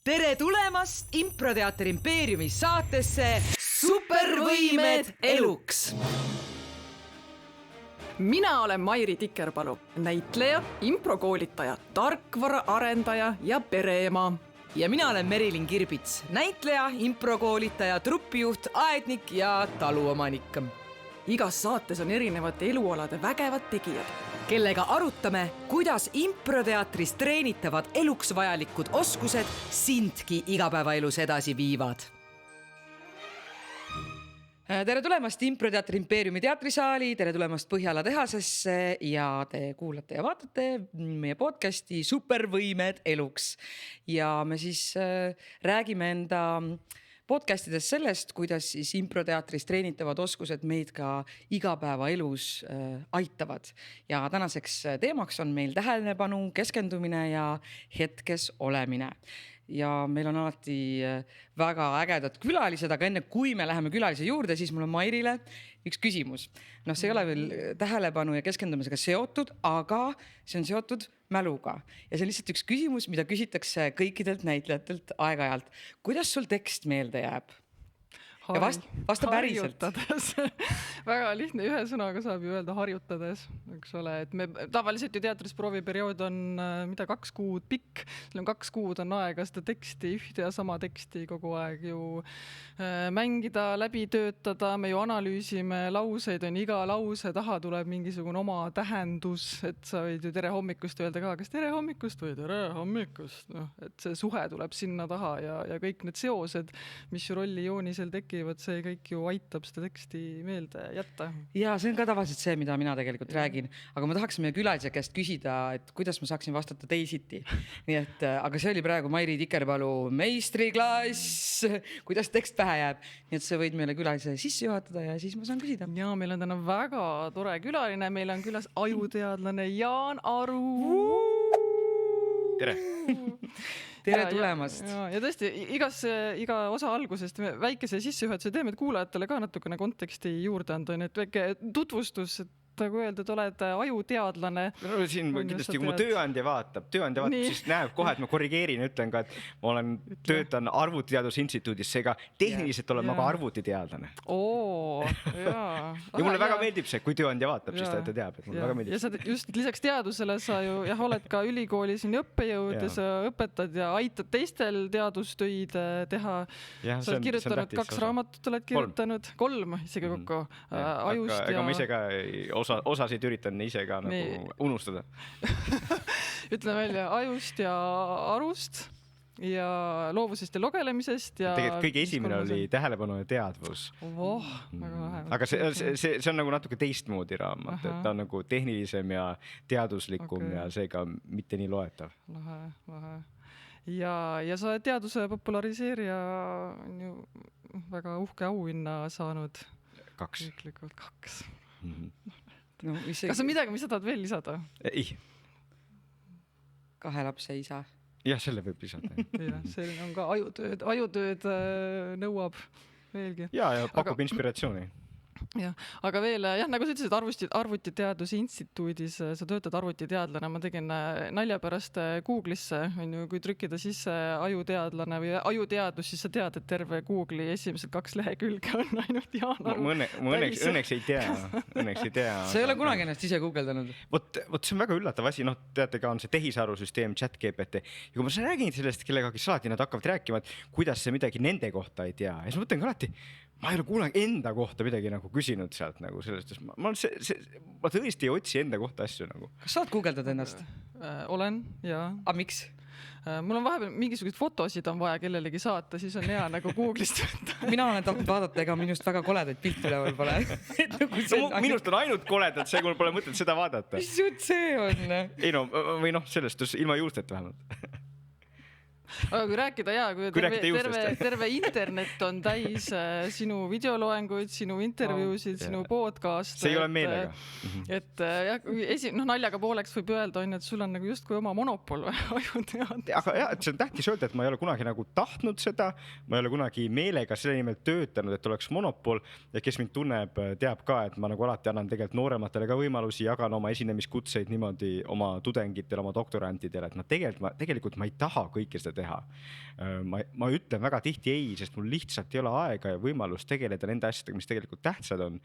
tere tulemast Improteater Impeeriumi saatesse Supervõimed eluks! Mina olen Mairi Tikerpalu, näitleja, improkoolitaja, tarkvaraarendaja ja pereema. Ja mina olen Merilin Kirbits, näitleja, improkoolitaja, trupijuht, aednik ja taluomanik. Igas saates on erinevate elualade vägevad tegijad, kellega arutame, kuidas improteatris treenitavad eluks vajalikud oskused sindki igapäevaelus edasi viivad. Tere tulemast Improteater Impeeriumi teatrisaali, tere tulemast Põhjala tehasesse ja te kuulate ja vaatate meie podcasti Supervõimed eluks. Ja me siis räägime enda podcastides sellest, kuidas siis improteatris treenitavad oskused meid ka igapäevaelus aitavad. Ja tänaseks teemaks on meil tähelepanu, keskendumine ja hetkes olemine. Ja meil on alati väga ägedad külalised, aga enne kui me läheme külalise juurde, siis mul on Mairile üks küsimus. See ei ole veel tähelepanu ja keskendumisega seotud, aga see on seotud mäluga. Ja see on lihtsalt üks küsimus, mida küsitakse kõikidelt näitlejatelt aeg-ajalt. Kuidas sul tekst meelde jääb? Ja vasta päriselt. Väga lihtne, ühe sõnaga saab ju öelda harjutades, eks ole, et me tavaliselt ju teatris prooviperiood on 2 kuud pikk, seal on 2 kuud on aega seda teksti, ühte ja sama teksti kogu aeg ju mängida, läbi töötada, me ju analüüsime lauseid, on iga lause taha tuleb mingisugune oma tähendus, et sa võid ju tere hommikust öelda ka, kas tere hommikust või tere hommikust, et see suhe tuleb sinna taha ja kõik need seosed, mis ju rolli joonisel tekivad, see kõik ju aitab seda teksti meelde jätta. Ja see on ka tavaliselt see, mida mina tegelikult räägin, aga ma tahaks meie külalise käest küsida, et kuidas ma saaksin vastata teisiti. Nii et, aga see oli praegu Mairi Tikerpalu meistriklass, kuidas tekst pähe jääb. Nii et sa võid meile külalise sisse juhatada ja siis ma saan küsida. Ja meil on täna väga tore külaline, meil on külas ajuteadlane Jaan Aru. Tere! Tere tulemast! Ja tõesti, iga osa algusest väikese sissejuhatuse teeme, et kuulajatele ka natukene konteksti juurde anda, et väike tutvustus, et nagu öeldud, oled ajuteadlane. No, siin kindlasti, kui mu tööandja vaatab, siis näeb kohe, et ma korrigeerin, ütlen ka, et ma töötan Arvutiteaduse instituudis, seega tehniliselt olen ma ka arvutiteadlane. Ja mulle väga meeldib see, kui tööandja vaatab, siis ta teab, et mulle väga meeldib. Ja sa just lisaks teadusele sa ju oled ka ülikooli siin õppejõud ja sa õpetad ja aitad teistel teadustöid teha. Sa oled kirjutanud 2 raamatut, oled kirjutanud 3 isegi kokku. Ega ma ise ka osasid üritan ise ka nagu unustada. Ütleme välja ajust ja arust ja loovusest ja logelemisest. Ja tegelikult kõige esimene oli tähelepanu ja teadvus. Väga vähe. Aga see on nagu natuke teistmoodi raamat, et ta on nagu tehnilisem ja teaduslikum ja seega mitte nii loetav. Lahe. Ja sa oled teaduse populariseerija on ju väga uhke auhinna saanud. 2. 2. Kas on midagi, mis sa tahad veel lisada? Ei. 2 lapse isa. Jah, selle võib lisada. See on ka ajutööd nõuab veelgi. Ja pakub inspiratsiooni. Aga veel, nagu sa ütlesid, Arvutiteaduse instituudis sa töötad arvutiteadlane, ma tegin nalja pärast Google'isse, kui trükkida sisse ajuteadlane või ajuteadus, siis sa tead, et terve Google'i esimesed 2 lehekülge on ainult Jaan Aru. Õnneks ei tea. Sa ei ole kunagi ennast ise guugeldanud? Vot see on väga üllatav asi, teate ka on see tehisarusüsteem ChatGPT ja kui ma räägin sellest kellegagi saati, nad hakkavad rääkima, et kuidas see midagi nende kohta ei tea ja siis mõtlen ka alati, ma ei ole kunagi enda kohta midagi nagu küsinud sealt nagu sellest, ma tõesti ei otsi enda kohta asju nagu. Kas sa oled guugeldad ennast? Olen, jaa. A miks? Mul on vahepeal mingisugused fotosid on vaja kellelegi saata, siis on hea nagu Google'ist võtta. Mina olen tahtnud vaadata, ega minust väga koledaid pilte üleval pole. Minust on ainult koledad, see mul pole mõtet seda vaadata. Mis jutt see on? Ei või sellest ilma juustet vähemalt. Aga kui rääkida, terve internet on täis sinu videoloenguid, sinu intervjuusid, sinu podcast. See ei ole meelega. Et naljaga pooleks võib öelda, et sul on nagu just kui oma monopol ajuteadus. Aga jah, see on tähtis öelda, et ma ei ole kunagi nagu tahtnud seda, ma ei ole kunagi meelega selle nimel töötanud, et oleks monopol ja kes mind tunneb, teab ka, et ma nagu alati annan tegelikult noorematele ka võimalusi, jagan oma esinemiskutseid niimoodi oma tudengitele, oma doktorantidele, et tegelikult ma ei taha kõike seda teha. Ma ütlen väga tihti ei, sest mul lihtsalt ei ole aega ja võimalust tegeleda nende asjadega, mis tegelikult tähtsad on.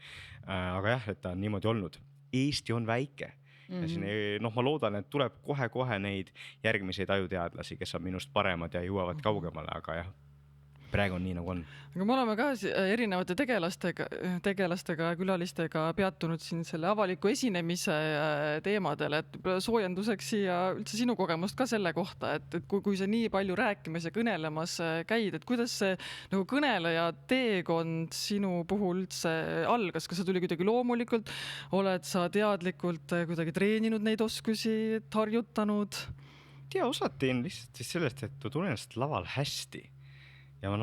Aga jah, et ta on niimoodi olnud. Eesti on väike. Ja siin, ma loodan, et tuleb kohe neid järgmiseid ajuteadlasi, kes on minust paremad ja jõuavad kaugemale, aga jah, praegu on nii nagu on. Aga me oleme ka erinevate tegelastega ja külalistega peatunud siin selle avaliku esinemise teemadel, et soojenduseks siia üldse sinu kogemust ka selle kohta, et kui sa nii palju rääkimas ja kõnelemas käid, et kuidas see nagu kõneleja teekond sinu puhul üldse algas, kas see tuli kuidagi loomulikult, oled sa teadlikult kuidagi treeninud neid oskusi, harjutanud? Osad teen lihtsalt siis sellest, et ma tunnen ennast laval hästi. Ja ma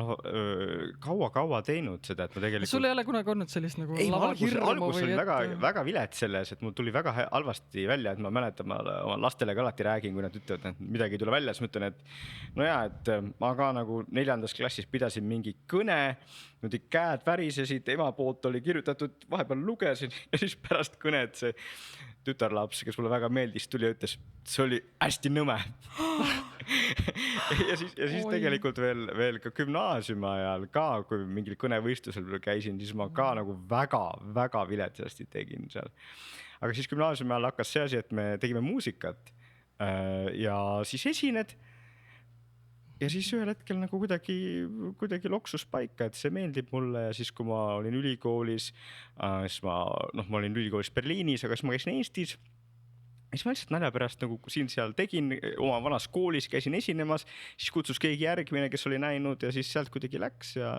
kaua teinud seda, et ma tegelikult... Sul ei ole kunagi olnud sellist nagu lavahirmu algus oli väga vilet selles, et mul tuli väga halvasti välja, et ma mäletan, ma oma lastele ka alati räägin, kui nad ütlevad, et midagi ei tule välja, siis ma ütlen, et ma ka nagu 4. klassis pidasin mingi kõne, käed värisesid, ema poolt oli kirjutatud, vahepeal lugesin ja siis pärast kõnet see tütarlaps, kes mulle väga meeldis, tuli ja ütles, see oli hästi nõme. ja siis tegelikult veel ka gümnaasiumi ajal ka, kui mingil kõnevõistlusel käisin, siis ma ka nagu väga viletsasti tegin seal. Aga siis gümnaasiumi ajal hakkas see asi, et me tegime muusikat ja siis esined. Ja siis ühel hetkel nagu kuidagi loksus paika, et see meeldib mulle ja siis kui ma olin ülikoolis, siis ma olin ülikoolis Berliinis, aga siis ma käisin Eestis. Siis ma lihtsalt nalja pärast nagu siin-seal tegin, oma vanas koolis käisin esinemas, siis kutsus keegi järgmine, kes oli näinud ja siis sealt kuidagi läks ja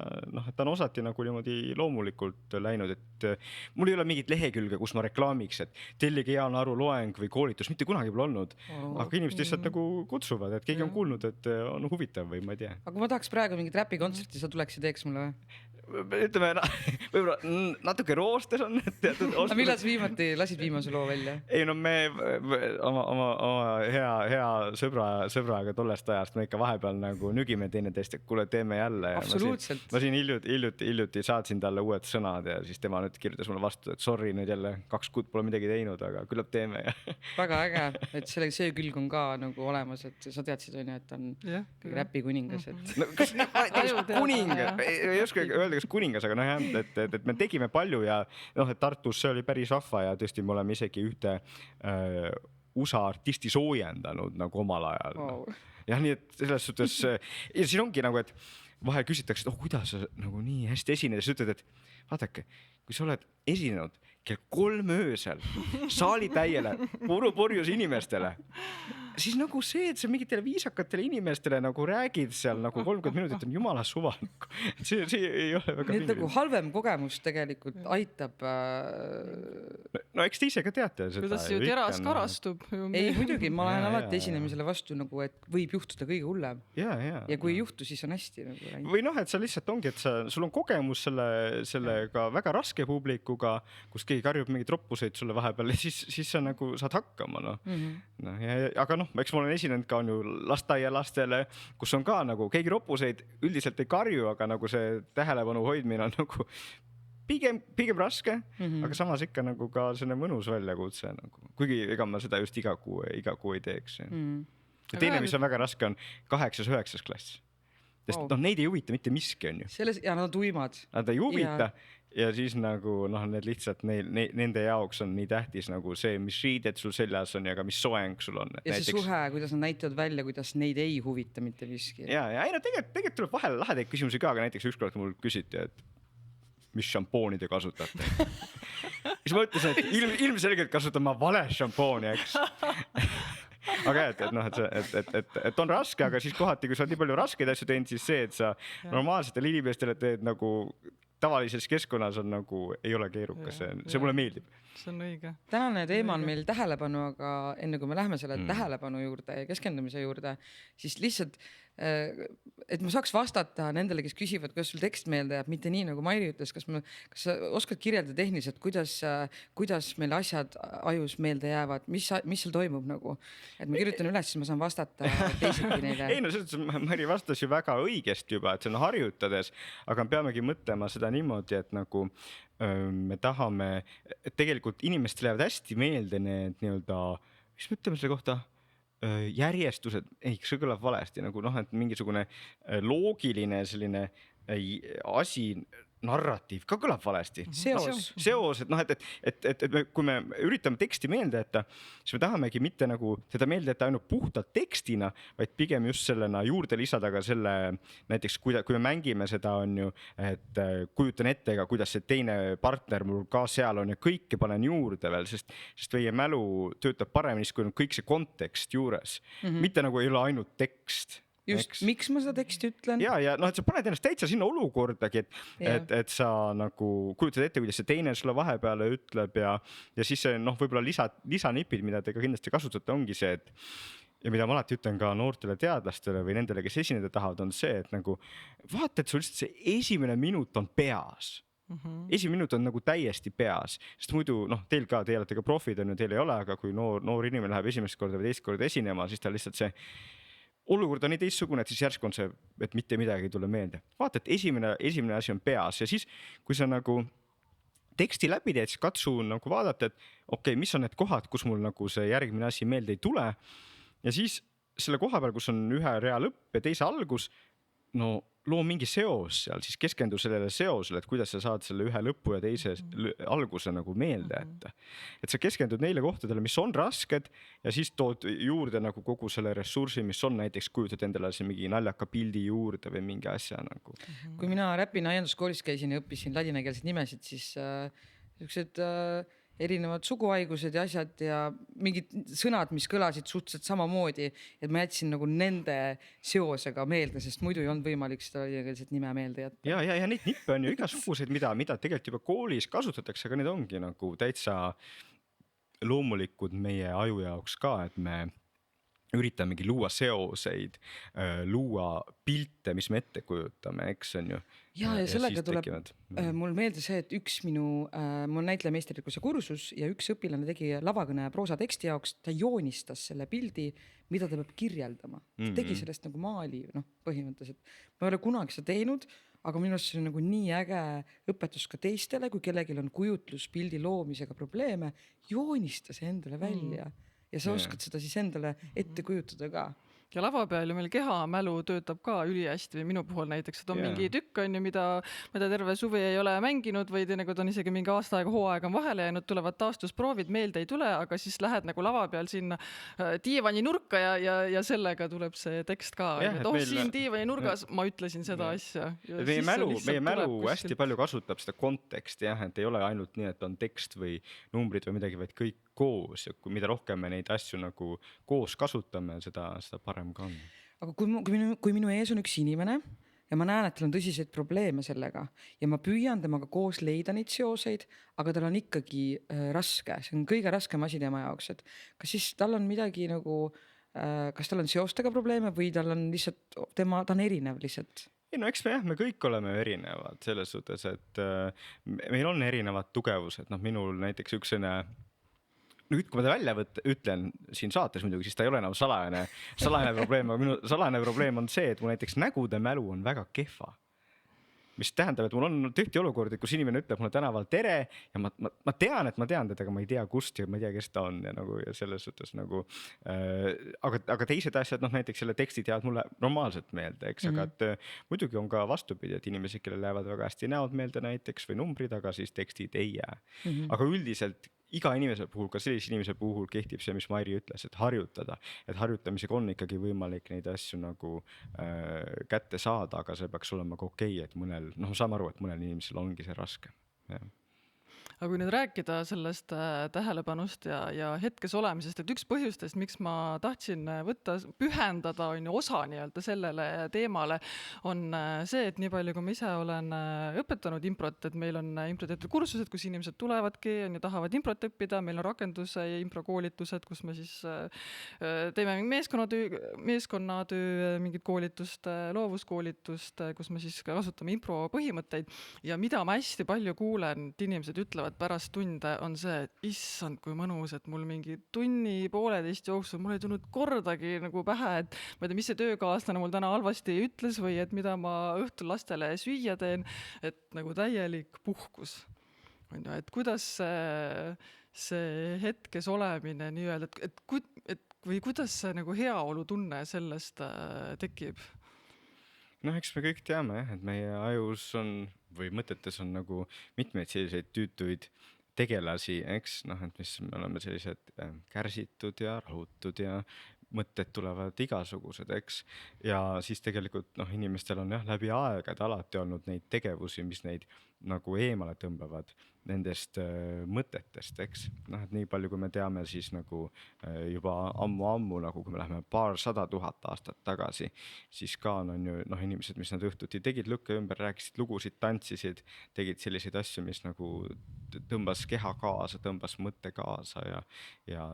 ta on osati nagu niimoodi loomulikult läinud, et mul ei ole mingit lehekülge, kus ma reklaamiks, et tellige Jaan Aru loeng või koolitus, mitte kunagi pole olnud, aga inimesed lihtsalt nagu kutsuvad, et keegi on kuulnud, et on huvitav või ma ei tea. Aga kui ma tahaks praegu mingit räpikontserti, sa tuleks ja teeks mulle või? Ütleme, võib-olla natuke roostes on. Aga millal sa lasid viimase loo välja? Ei me oma hea sõbraga tollest ajast me ikka vahepeal nagu nügime teineteist, et kuule, teeme jälle. Absoluutselt. Ma siin hiljuti saatsin talle uued sõnad ja siis tema nüüd kirjutas mulle vastu, et sorry, nüüd jälle 2 kuud pole midagi teinud, aga küllap teeme. Väga äge, et see külg on ka nagu olemas, et sa teadsid, et on räpi kuningas. Kuningas, ei oska öelda, kas kuningas, aga et me tegime palju ja et Tartus see oli päris vahva ja tõesti me oleme isegi ühte USA artisti soojendanud nagu omal ajal. Wow. Ja nii, et selles suhtes, ja siin ongi nagu, et vahel küsitakse, et kuidas sa nagu nii hästi esined ja sa ütled, et vaadake, kui sa oled esinenud kell 3 öösel saali täiele purjus inimestele, siis nagu see, et sa mingitele viisakatele inimestele nagu räägid seal nagu 30 minutit on jumala suva. See ei ole väga nii, et nagu halvem kogemus tegelikult aitab. No eks te ise ka teate seda. Kuidas ju teras karastub. Ei, muidugi, ma olen alati esinemisele vastu nagu, et võib juhtuda kõige hullem. Ja kui ei juhtu, siis on hästi. Või et sa lihtsalt ongi, et sul on kogemus sellega väga raske publikuga, kus keegi karjub mingid roppuseid sulle vahepeal ja siis sa nagu saad hakkama. Aga eks ma olen esinenud ka on ju lasteaialastele, kus on ka nagu keegi roppuseid üldiselt ei karju, aga nagu see tähelepanu hoidmine on nagu pigem raske, aga samas ikka nagu ka selline mõnus väljakutse. Kuigi ega ma seda just iga kuu ei teeks. Ja teine, mis on väga raske, on 8. ja 9. klass. Sest neid ei huvita mitte miski on ju. Ja nad on tuimad. Nad ei huvita. Ja siis nagu need lihtsalt nende jaoks on nii tähtis nagu see, mis riided sul seljas on ja ka mis soeng sul on. Ja see suhe, kuidas nad näitavad välja, kuidas neid ei huvita mitte miski. Ja tegelikult tuleb vahel lahedaid küsimusi ka, aga näiteks ükskord mul küsiti, et mis šampooni te kasutate. Siis ma ütlesin, et ilmselgelt kasutan ma vale šampooni, eks. Aga et on raske, aga siis kohati, kui sa oled nii palju raskeid asju teinud, siis see, et sa normaalsetele inimestele teed nagu tavalises keskkonnas on nagu, ei ole keerukas, see mulle meeldib. See on õige. Tänane teema on meil tähelepanu, aga enne kui me lähme selle tähelepanu juurde ja keskendumise juurde, siis lihtsalt, et ma saaks vastata nendele, kes küsivad, kas sul tekst meelde jääb, mitte nii nagu Mairi ütles, kas sa oskad kirjeldada tehniliselt, kuidas meil asjad ajus meelde jäävad, mis seal toimub nagu, et ma kirjutan üles, siis ma saan vastata teisiti neile. Ei, Mairi vastas ju väga õigesti juba, et see on harjutades, aga me peamegi mõtlema seda niimoodi, et nagu me tahame, et tegelikult inimestele jäävad hästi meelde need nii-öelda, mis me ütleme selle kohta? järjestused, see kõlab valesti nagu noh, et mingisugune loogiline selline asi, narratiiv ka kõlab valesti. Seos, et noh, et me, kui me üritame teksti meelde jätta, siis me tahamegi mitte nagu seda meelde jätta ainult puhtalt tekstina, vaid pigem just sellena juurde lisada ka selle, näiteks kui me mängime seda, on ju, et kujutan ette ka, kuidas see teine partner mul ka seal on ja kõike panen juurde veel, sest meie mälu töötab paremini, kui on kõik see kontekst juures, mitte nagu ei ole ainult tekst. Just, miks ma seda teksti ütlen? Ja noh, et sa paned ennast täitsa sinna olukordagi, et sa nagu kujutad ette, kuidas see teine sulle vahepeale ütleb ja siis see noh, võib-olla lisanipid, mida te ka kindlasti kasutate, ongi see, et ja mida ma alati ütlen ka noortele teadlastele või nendele, kes esineda tahavad, on see, et nagu vaata, et sul lihtsalt see esimene minut on peas. Esimene minut on nagu täiesti peas, sest muidu noh, teil ka, te olete ka profid, on ju, teil ei ole, aga kui noor inimene läheb esimest korda või teist korda esinema, siis ta lihtsalt see olukord on nii teistsugune, et siis järsku on see, et mitte midagi ei tule meelde. Vaata, et esimene asi on peas ja siis, kui sa nagu teksti läbi teed, siis katsu nagu vaadata, et okei, mis on need kohad, kus mul nagu see järgmine asi meelde ei tule. Ja siis selle koha peal, kus on ühe rea lõpp ja teise algus, no loo mingi seos seal, siis keskendu sellele seosele, et kuidas sa saad selle ühe lõpu ja teise alguse nagu meelde jätta. Et sa keskendud neile kohtadele, mis on rasked ja siis tood juurde nagu kogu selle ressursi, mis on näiteks kujutad endale see mingi naljaka pildi juurde või mingi asja nagu. Kui mina Räpina aianduskoolis käisin ja õppisin ladinakeelseid nimesid, siis niisugused erinevad suguhaigused ja asjad ja mingid sõnad, mis kõlasid suhteliselt samamoodi, et ma jätsin nagu nende seosega meelde, sest muidu ei olnud võimalik seda ladinakeelset nime meelde jätta. Ja neid nippe on ju igasuguseid, mida tegelikult juba koolis kasutatakse, aga need ongi nagu täitsa loomulikud meie aju jaoks ka, et me üritamegi luua seoseid, luua pilte, mis me ette kujutame, eks on ju. Ja sellega tuleb mul meelde see, et üks mul näitlejameisterlikkuse kursus ja üks õpilane tegi lavakõne proosa teksti jaoks, ta joonistas selle pildi, mida ta peab kirjeldama. Ta tegi sellest nagu maali, põhimõtteliselt. Ma ei ole kunagi seda teinud, aga minu arust see on nagu nii äge õpetus ka teistele, kui kellelgi on kujutluspildi loomisega probleeme, joonista see endale välja. Ja sa oskad seda siis endale ette kujutada ka. Ja lava peal ju meil kehamälu töötab ka ülihästi või minu puhul näiteks, et on mingi tükk on ju, mida terve suvi ei ole mänginud või teinekord on isegi mingi aasta aega hooaeg on vahele jäänud, tulevad taastusproovid, meelde ei tule, aga siis lähed nagu lava peal sinna diivani nurka ja sellega tuleb see tekst ka. Siin diivani nurgas ma ütlesin seda asja. Meie mälu hästi palju kasutab seda konteksti, et ei ole ainult nii, et on tekst või numbrid või midagi, vaid kõik koos ja mida rohkem me neid asju nagu koos kasutame, seda parem ka on. Aga kui minu ees on üks inimene ja ma näen, et tal on tõsiseid probleeme sellega ja ma püüan temaga koos leida neid seoseid, aga tal on ikkagi raske, see on kõige raskem asi tema jaoks, et kas siis tal on midagi nagu, kas tal on seostega probleeme või tal on lihtsalt, ta on erinev lihtsalt? Ei no eks me kõik oleme erinevad selles suhtes, et meil on erinevad tugevused, minul näiteks üksene nüüd, kui ma ta välja ütlen siin saates muidugi, siis ta ei ole enam salajane probleem, aga minu salajane probleem on see, et mu näiteks nägude mälu on väga kehva. Mis tähendab, et mul on tihti olukord, kus inimene ütleb mulle tänaval tere ja ma tean, et ma tean teda, aga ma ei tea kust ja ma ei tea, kes ta on ja nagu ja selles suhtes nagu aga teised asjad, näiteks selle tekstid jäävad mulle normaalselt meelde, eks, aga et muidugi on ka vastupidi, et inimesed, kellel jäävad väga hästi näod meelde näiteks või numbrid, aga siis tekstid ei jää. Aga üldiselt iga inimese puhul, ka sellise inimese puhul kehtib see, mis Mairi ütles, et harjutada, et harjutamisega on ikkagi võimalik neid asju nagu kätte saada, aga see peaks olema ka okei, et mõnel, saame aru, et mõnel inimesel ongi see raske. Aga kui nüüd rääkida sellest tähelepanust ja hetkes olemisest, et üks põhjustest, miks ma tahtsin pühendada osa nii-öelda sellele teemale, on see, et nii palju, kui ma ise olen õpetanud improt, et meil on improteatri kursused, kus inimesed tulevadki ja tahavad improt õppida, meil on rakenduse ja improkoolitused, kus me siis teeme meeskonnatöö, mingit koolitust, loovuskoolitust, kus me siis kasutame impro põhimõtteid ja mida ma hästi palju kuulen, et inimesed ütlevad pärast tunde on see, et issand, kui mõnus, et mul mingi tunni pooleteist jooksul, mul ei tulnud kordagi nagu pähe, et ma ei tea, mis see töökaaslane mul täna halvasti ütles või et mida ma õhtul lastele süüa teen, et nagu täielik puhkus. Et kuidas see hetkes olemine nii-öelda, et või kuidas see nagu heaolutunne sellest tekib? Noh, eks me kõik teame jah, et meie ajus on või mõtetes on nagu mitmeid selliseid tüütuid tegelasi, eks, noh, et mis me oleme sellised kärsitud ja rahutud ja mõtted tulevad igasugused, eks. Ja siis tegelikult noh, inimestel on jah läbi aegade alati olnud neid tegevusi, mis neid nagu eemale tõmbavad nendest mõtetest, eks. Noh, et nii palju, kui me teame, siis nagu juba ammu, nagu kui me läheme 200,000 aastat tagasi, siis ka on ju noh, inimesed, mis nad õhtuti tegid lükke ümber, rääkisid lugusid, tantsisid, tegid selliseid asju, mis nagu tõmbas keha kaasa, tõmbas mõtte kaasa ja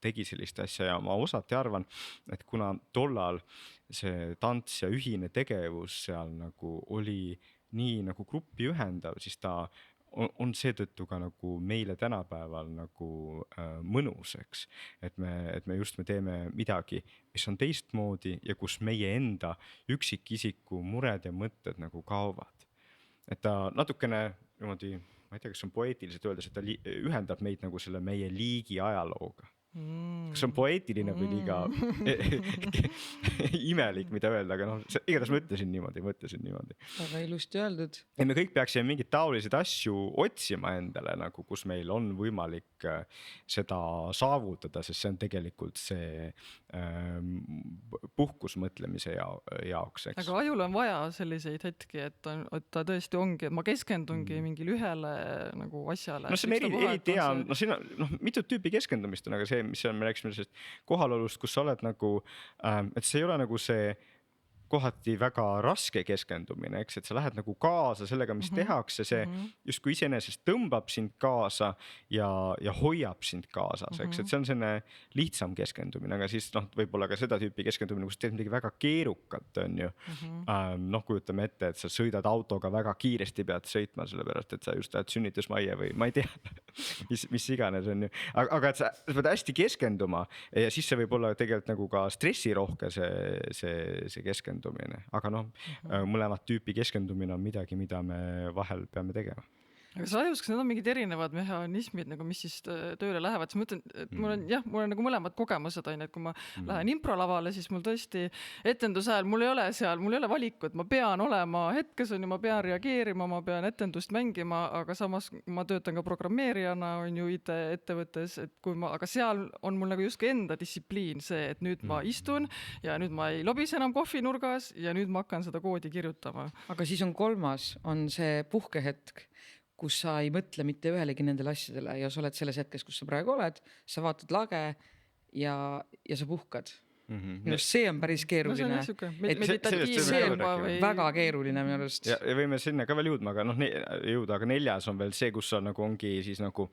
tegi sellist asja ja ma osati arvan, et kuna tollal see tants ja ühine tegevus seal nagu oli nii nagu gruppi ühendav, siis ta on seetõttu ka nagu meile tänapäeval nagu mõnus, eks. Et me teeme midagi, mis on teistmoodi ja kus meie enda üksikisiku mured ja mõtted nagu kaovad. Et ta natukene niimoodi, ma ei tea, kas on poeetiliselt öeldes, et ta ühendab meid nagu selle meie liigi ajalooga. Kas on poeetiline või liiga imelik, mida öelda, aga noh, igatahes mõtlesin niimoodi. Väga ilusti öeldud. Ja me kõik peaksime mingid taolised asju otsima endale, nagu kus meil on võimalik seda saavutada, sest see on tegelikult see puhkus mõtlemise jaoks, eks. Aga ajul on vaja selliseid hetki, et ta tõesti ongi, et ma keskendungi mingile ühele nagu asjale. No see on eriti hea, no siin on mitut tüüpi keskendumist on, aga see, mis on, me rääkisime sellest kohalolust, kus sa oled nagu, et see ei ole nagu see kohati väga raske keskendumine, eks, et sa lähed nagu kaasa sellega, mis tehakse, see justkui iseenesest tõmbab sind kaasa ja hoiab sind kaasas, eks, et see on selline lihtsam keskendumine, aga siis noh, võib-olla ka seda tüüpi keskendumine, kus teed midagi väga keerukat, on ju. Noh, kujutame ette, et sa sõidad autoga väga kiiresti, pead sõitma sellepärast, et sa just lähed sünnitusmajja või ma ei tea, mis iganes on ju. Aga et sa pead hästi keskenduma ja siis see võib olla tegelikult nagu ka stressirohke see keskendumine. Aga noh, mõlemat tüüpi keskendumine on midagi, mida me vahel peame tegema. Aga sa ajus, kas need on mingid erinevad mehhanismid, nagu mis siis tööle lähevad? Siis ma ütlen, et mul on nagu mõlemad kogemused, et kui ma lähen improlavale, siis mul tõesti etenduse ajal, mul ei ole valikut, ma pean olema hetkes, ma pean reageerima, ma pean etendust mängima, aga samas ma töötan ka programmeerijana, on ju IT-ettevõttes, aga seal on mul nagu justkui enda distsipliin see, et nüüd ma istun ja nüüd ma ei lobise enam kohvinurgas ja nüüd ma hakkan seda koodi kirjutama. Aga siis on kolmas, on see puhkehetk, kus sa ei mõtle mitte ühelegi nendele asjadele ja sa oled selles hetkes, kus sa praegu oled, sa vaatad lage ja sa puhkad. Minu arust see on päris keeruline. See on väga keeruline minu arust. Ja võime sinna ka veel jõudma, aga 4. on veel see, kus sa nagu ongi siis nagu,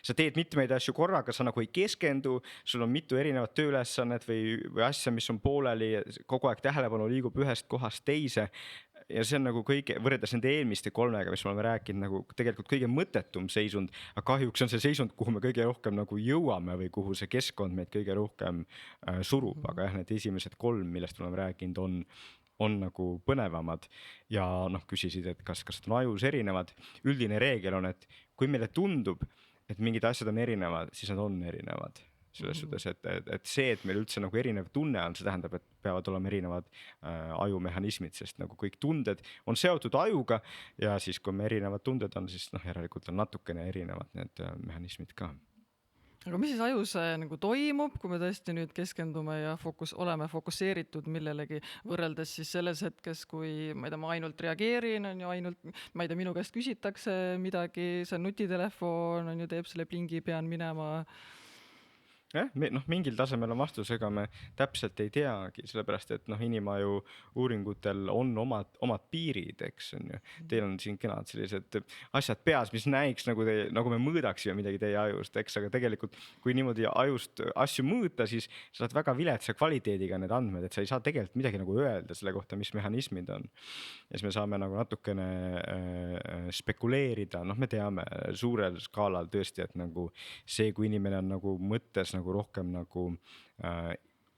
sa teed mitmeid asju korraga, sa nagu ei keskendu, sul on mitu erinevat tööülesannet või asja, mis on pooleli, kogu aeg tähelepanu liigub ühest kohast teise. Ja see on nagu võrreldes nende eelmiste 3, mis me oleme rääkinud, nagu tegelikult kõige mõttetum seisund, aga kahjuks on see seisund, kuhu me kõige rohkem nagu jõuame või kuhu see keskkond meid kõige rohkem surub, aga jah, need esimesed 3, millest me oleme rääkinud, on nagu põnevamad ja noh, küsisid, et kas on ajus erinevad. Üldine reegel on, et kui meile tundub, et mingid asjad on erinevad, siis nad on erinevad. Selles suhtes, et see, et meil üldse nagu erinev tunne on, see tähendab, et peavad olema erinevad ajumehhanismid, sest nagu kõik tunded on seotud ajuga ja siis, kui me erinevad tunded on, siis noh, järelikult on natukene erinevad need mehhanismid ka. Aga mis siis ajus nagu toimub, kui me tõesti nüüd keskendume ja oleme fokusseeritud millelegi võrreldes siis selles hetkes, kui ma ainult reageerin, on ju ma ei tea, minu käest küsitakse midagi, see on nutitelefon, on ju, teeb selle plingi, pean minema. Mingil tasemel on vastus, ega me täpselt ei teagi, sellepärast, et inimaju uuringutel on omad piirid, eks on ju. Teil on siin kenad sellised asjad peas, mis näiks nagu me mõõdaksime midagi teie ajust, eks, aga tegelikult kui niimoodi ajust asju mõõta, siis sa oled väga viletsa kvaliteediga need andmed, et sa ei saa tegelikult midagi nagu öelda selle kohta, mis mehhanismid on. Ja siis me saame nagu natukene spekuleerida, me teame suurel skaalal tõesti, et nagu see, kui inimene on nagu mõttes nagu rohkem nagu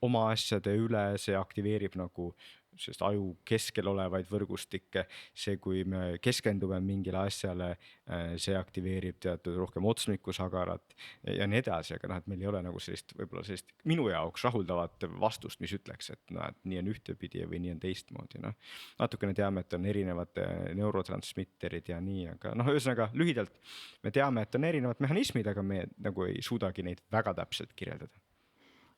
oma asjade üle, see aktiveerib nagu sest aju keskel olevaid võrgustikke, see, kui me keskendume mingile asjale, see aktiveerib teatud rohkem otsmikussagarat ja nii edasi, aga noh, et meil ei ole nagu sellist võib-olla sellist minu jaoks rahuldavat vastust, mis ütleks, et noh, et nii on ühtepidi või nii on teistmoodi, noh. Natukene teame, et on erinevad neurotransmitterid ja nii, aga noh, ühesõnaga lühidalt me teame, et on erinevad mehhanismid, aga me nagu ei suudagi neid väga täpselt kirjeldada.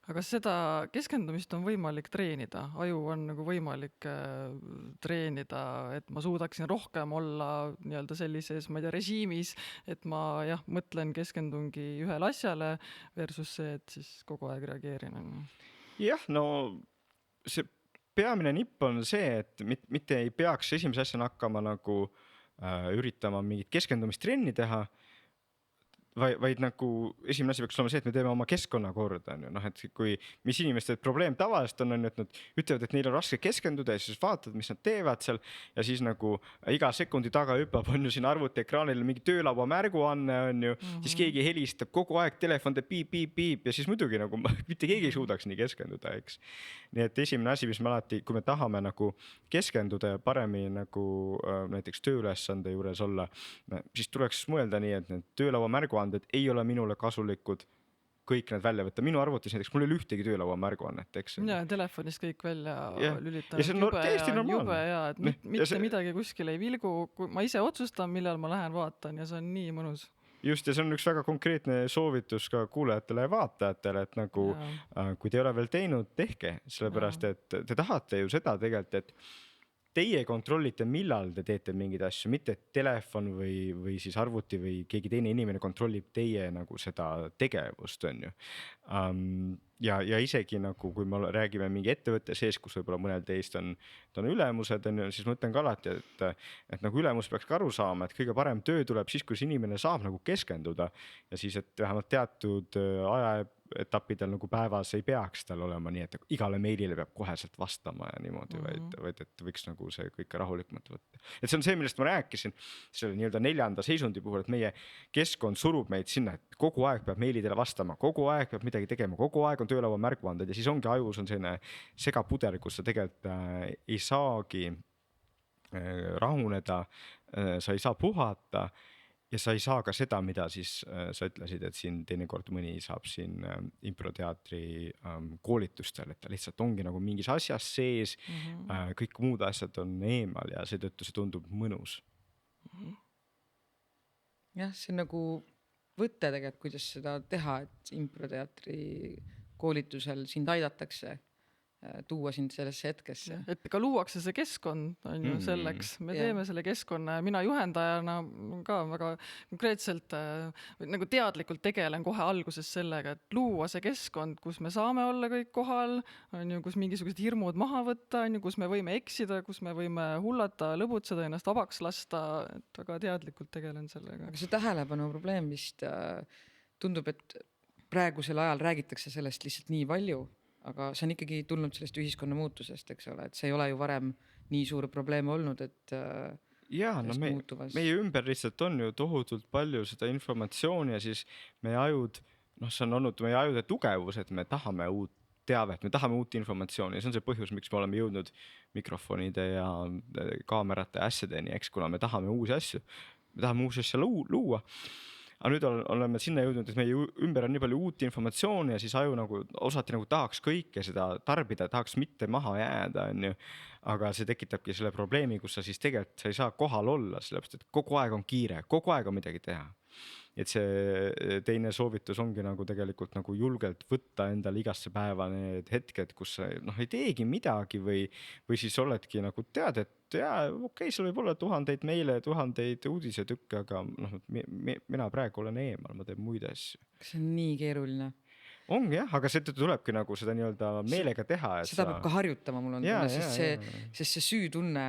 Aga seda keskendumist on võimalik treenida, aju on nagu võimalik treenida, et ma suudaksin rohkem olla nii-öelda sellises, ma ei tea, režiimis, et ma jah, mõtlen, keskendungi ühele asjale versus see, et siis kogu aeg reageerin. Jah, no see peamine nipp on see, et mitte ei peaks esimese asjana hakkama nagu üritama mingit keskendumistrenni teha, vaid nagu esimene asi peaks olema see, et me teeme oma keskkonna korda, on ju, noh, et kui mis inimeste probleem tavaliselt on, et nad ütlevad, et neil on raske keskenduda ja siis vaatad, mis nad teevad seal ja siis nagu iga sekundi taga hüppab, on ju siin arvutiekraanil mingi töölaua märguanne, on ju, siis keegi helistab kogu aeg, telefon teeb piip ja siis muidugi nagu mitte keegi ei suudaks nii keskenduda, eks. Nii et esimene asi, mis me alati, kui me tahame nagu keskenduda ja paremini nagu näiteks tööülesande juures olla, siis tuleks mõelda nii, et need töölaua märguanded ei ole minule kasulikud, kõik need välja võtta. Minu arvutis näiteks, mul ei ole ühtegi töölaua märguannet, eks. Ja telefonis kõik välja lülitanud. Ja see on täiesti normaalne. Ja, et mitte midagi kuskil ei vilgu. Ma ise otsustan, millal ma lähen vaatan ja see on nii mõnus. Just, ja see on üks väga konkreetne soovitus ka kuulajatele ja vaatajatele, et nagu kui te ei ole veel teinud, tehke, sellepärast, et te tahate ju seda tegelikult, et teie kontrollite, millal te teete mingeid asju, mitte telefon või siis arvuti või keegi teine inimene kontrollib teie nagu seda tegevust, on ju. Ja isegi nagu, kui me räägime mingi ettevõtte sees, kus võib-olla mõnel teist on ülemused, on ju, siis ma ütlen ka alati, et nagu ülemus peaks ka aru saama, et kõige parem töö tuleb siis, kui see inimene saab nagu keskenduda ja siis, et vähemalt teatud ajaetappidel nagu päevas ei peaks tal olema nii, et igale meilile peab koheselt vastama ja niimoodi, vaid et võiks nagu see kõik rahulikumalt võtta. Et see on see, millest ma rääkisin, selle nii-öelda 4. seisundi puhul, et meie keskkond surub meid sinna, et kogu aeg peab meilidele vastama, kogu aeg peab midagi tegema, kogu aeg on töölaua märguanded ja siis ongi ajus on selline segapudel, kus sa tegelikult ei saagi rahuneda, sa ei saa puhata ja sa ei saa ka seda, mida siis sa ütlesid, et siin teinekord mõni saab siin improteatri koolitustel, et ta lihtsalt ongi nagu mingis asjas sees, kõik muud asjad on eemal ja seetõttu see tundub mõnus. Jah, see on nagu võtte tegelikult, kuidas seda teha, et improteatri koolitusel sind aidatakse tuua sind sellesse hetkesse. Et ka luuakse see keskkond on ju selleks. Me teeme selle keskkonna ja mina juhendajana ka väga konkreetselt nagu teadlikult tegelen kohe alguses sellega, et luua see keskkond, kus me saame olla kõik kohal, on ju, kus mingisugused hirmud maha võtta, on ju, kus me võime eksida, kus me võime hullata, lõbutseda, ennast vabaks lasta, et väga teadlikult tegelen sellega. Aga see tähelepanu probleem vist tundub, et praegusel ajal räägitakse sellest lihtsalt nii palju, aga see on ikkagi tulnud sellest ühiskonna muutusest, eks ole, et see ei ole ju varem nii suur probleem olnud, et no meie ümber lihtsalt on ju tohutult palju seda informatsiooni ja siis meie ajud, see on olnud meie ajude tugevus, et me tahame uut teavet, me tahame uut informatsiooni ja see on see põhjus, miks me oleme jõudnud mikrofonide ja kaamerate asjadeni, eks, kuna me tahame uusi asju, luua. Aga nüüd oleme sinna jõudnud, et meie ümber on nii palju uut informatsiooni ja siis aju nagu osati nagu tahaks kõike seda tarbida, tahaks mitte maha jääda, on ju. Aga see tekitabki selle probleemi, kus sa siis tegelikult sa ei saa kohal olla, sellepärast, et kogu aeg on kiire, kogu aeg on midagi teha. Et see teine soovitus ongi nagu tegelikult nagu julgelt võtta endale igasse päeva need hetked, kus sa ei teegi midagi või siis oledki nagu tead, et okei, seal võib olla 1000 meile, 1000 uudisetükke, aga mina praegu olen eemal, ma teen muid asju. See on nii keeruline. Ongi jah, aga see tuleb nagu seda nii-öelda meelega teha. Seda peab ka harjutama, mul on tunne, sest see süütunne,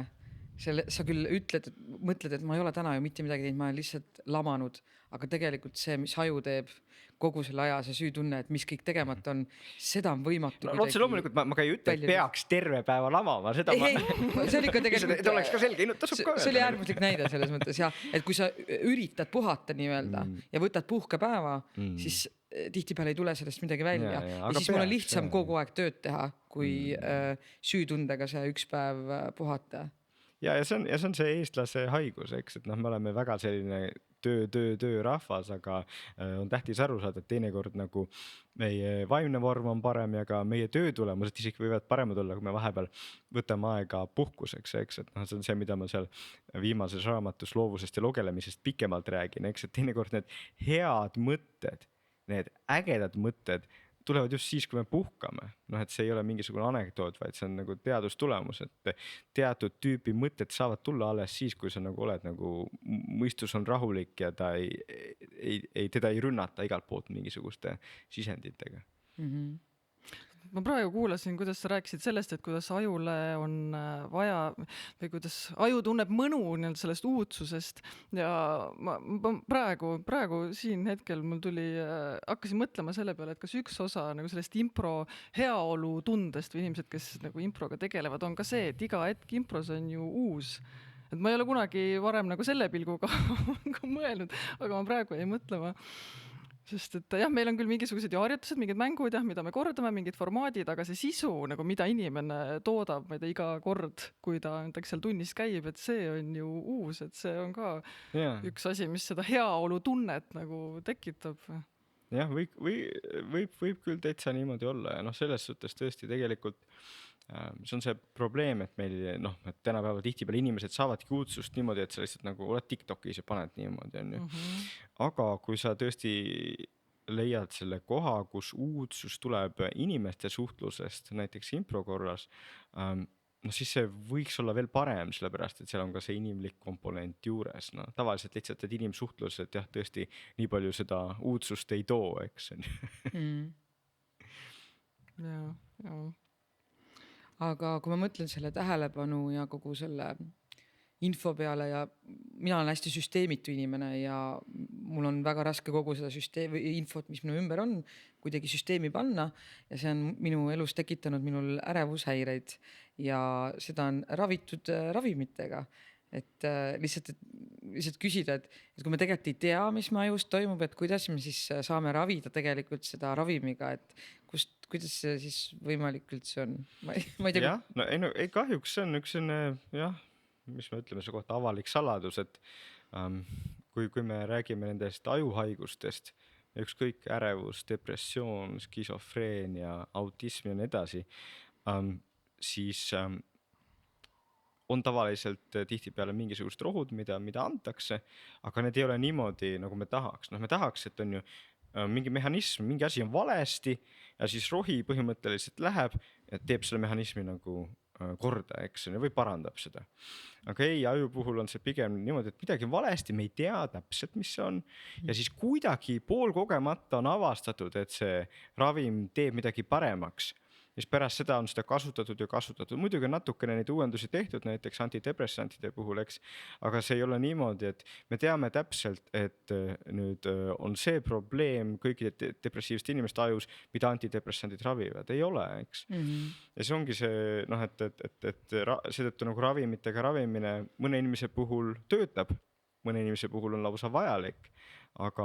sa küll mõtled, et ma ei ole täna ju mitte midagi teinud, ma olen lihtsalt lamanud, aga tegelikult see, mis aju teeb kogu selle aja, see süütunne, et mis kõik tegemata on, seda on võimatu. Otse loomulikult ma ka ei ütle, et peaks terve päeva lamama. See oli ka tegelikult... Et oleks ka selge, tasub ka. See oli äärmuslik näide selles mõttes, jah, et kui sa üritad puhata nii-öelda ja võtad puhkepäeva, siis tihtipeale ei tule sellest midagi välja ja aga siis mul on peaks, lihtsam kogu aeg tööd teha, kui süütundega see üks päev puhata. ja see on see eestlase haigus, eks, et noh, me oleme väga selline töö rahvas, aga on tähtis aru saada, et teinekord nagu meie vaimne vorm on parem ja ka meie töötulemused isegi võivad paremad olla, kui me vahepeal võtame aega puhkuseks, eks, et noh, see on see, mida ma seal viimases raamatus loovusest ja lugelemisest pikemalt räägin, eks, et teinekord need head mõtted, need ägedad mõtted tulevad just siis, kui me puhkame. Noh, et see ei ole mingisugune anekdoot, vaid see on nagu teadustulemus, et teatud tüüpi mõtted saavad tulla alles siis, kui sa nagu oled nagu mõistus on rahulik ja ta teda ei rünnata igalt poolt mingisuguste sisenditega. Ma praegu kuulasin, kuidas sa rääkisid sellest, et kuidas ajule on vaja või kuidas aju tunneb mõnu sellest uudsusest ja ma praegu siin hetkel mul hakkasin mõtlema selle peale, et kas üks osa nagu sellest impro heaolu tundest või inimesed, kes nagu improga tegelevad, on ka see, et iga hetk impros on ju uus. Et ma ei ole kunagi varem nagu selle pilguga mõelnud, aga ma praegu jäin mõtlema. Sest et jah, meil on küll mingisugused harjutused, mingid mängud, mida me kordame, mingid formaadid, aga see sisu, nagu mida inimene toodab, ma ei tea, iga kord, kui ta seal tunnis käib, et see on ju uus, et see on ka üks asi, mis seda heaolu tunnet nagu tekitab. Jah, võib küll täitsa niimoodi olla ja noh, selles suhtes tõesti tegelikult see on see probleem, et meil et tänapäeval tihtipeale inimesed saavadki uudsust niimoodi, et sa lihtsalt nagu oled TikTokis ja paned niimoodi, on ju. Aga kui sa tõesti leiad selle koha, kus uudsus tuleb inimeste suhtlusest, näiteks impro korras, siis see võiks olla veel parem, sellepärast, et seal on ka see inimlik komponent juures. Tavaliselt lihtsalt, et inimsuhtlused jah, tõesti nii palju seda uudsust ei too, eks. Jaa. Aga kui ma mõtlen selle tähelepanu ja kogu selle info peale ja mina olen hästi süsteemitu inimene ja mul on väga raske kogu seda infot, mis minu ümber on, kuidagi süsteemi panna ja see on minu elus tekitanud minul ärevushäireid ja seda on ravitud ravimitega. Et lihtsalt küsida, et kui me tegelikult ei tea, mis me ajus toimub, et kuidas me siis saame ravida tegelikult seda ravimiga, et kuidas see siis võimalik üldse on? Ma ei tea. Jah, kahjuks see on üks mis me ütleme see kohta avalik saladus, et kui me räägime nendest ajuhaigustest, ükskõik ärevus, depressioon, skisofreenia, autism ja nii edasi, siis on tavaliselt tihtipeale mingisugused rohud, mida antakse, aga need ei ole niimoodi, nagu me tahaks. Me tahaks, et on ju mingi mehhanism, mingi asi on valesti ja siis rohi põhimõtteliselt läheb ja teeb selle mehhanismi nagu korda, eks, või parandab seda. Aga ei, aju puhul on see pigem niimoodi, et midagi on valesti, me ei tea täpselt, mis see on. Ja siis kuidagi poolkogemata on avastatud, et see ravim teeb midagi paremaks. Siis pärast seda on seda kasutatud. Muidugi on natukene neid uuendusi tehtud, näiteks antidepressantide puhul, eks. Aga see ei ole niimoodi, et me teame täpselt, et nüüd on see probleem kõikide depressiivsete inimeste ajus, mida antidepressandid ravivad. Ei ole, eks. Ja see ongi see, et seetõttu nagu ravimitega ravimine mõne inimese puhul töötab, mõne inimese puhul on lausa vajalik. Aga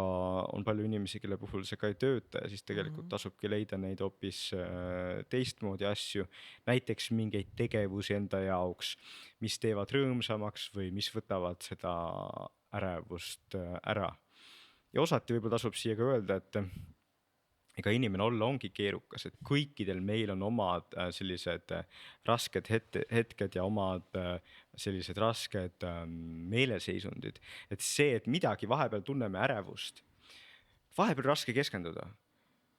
on palju inimesi, kelle puhul see ka ei tööta ja siis tegelikult tasubki leida neid hoopis teistmoodi asju, näiteks mingeid tegevusi enda jaoks, mis teevad rõõmsamaks või mis võtavad seda ärevust ära. Ja osati võib-olla tasub siia ka öelda, et ega inimene olla ongi keerukas, et kõikidel meil on omad sellised rasked hetked ja omad sellised rasked meeleseisundid. Et see, et midagi vahepeal tunneme ärevust, vahepeal raske keskenduda,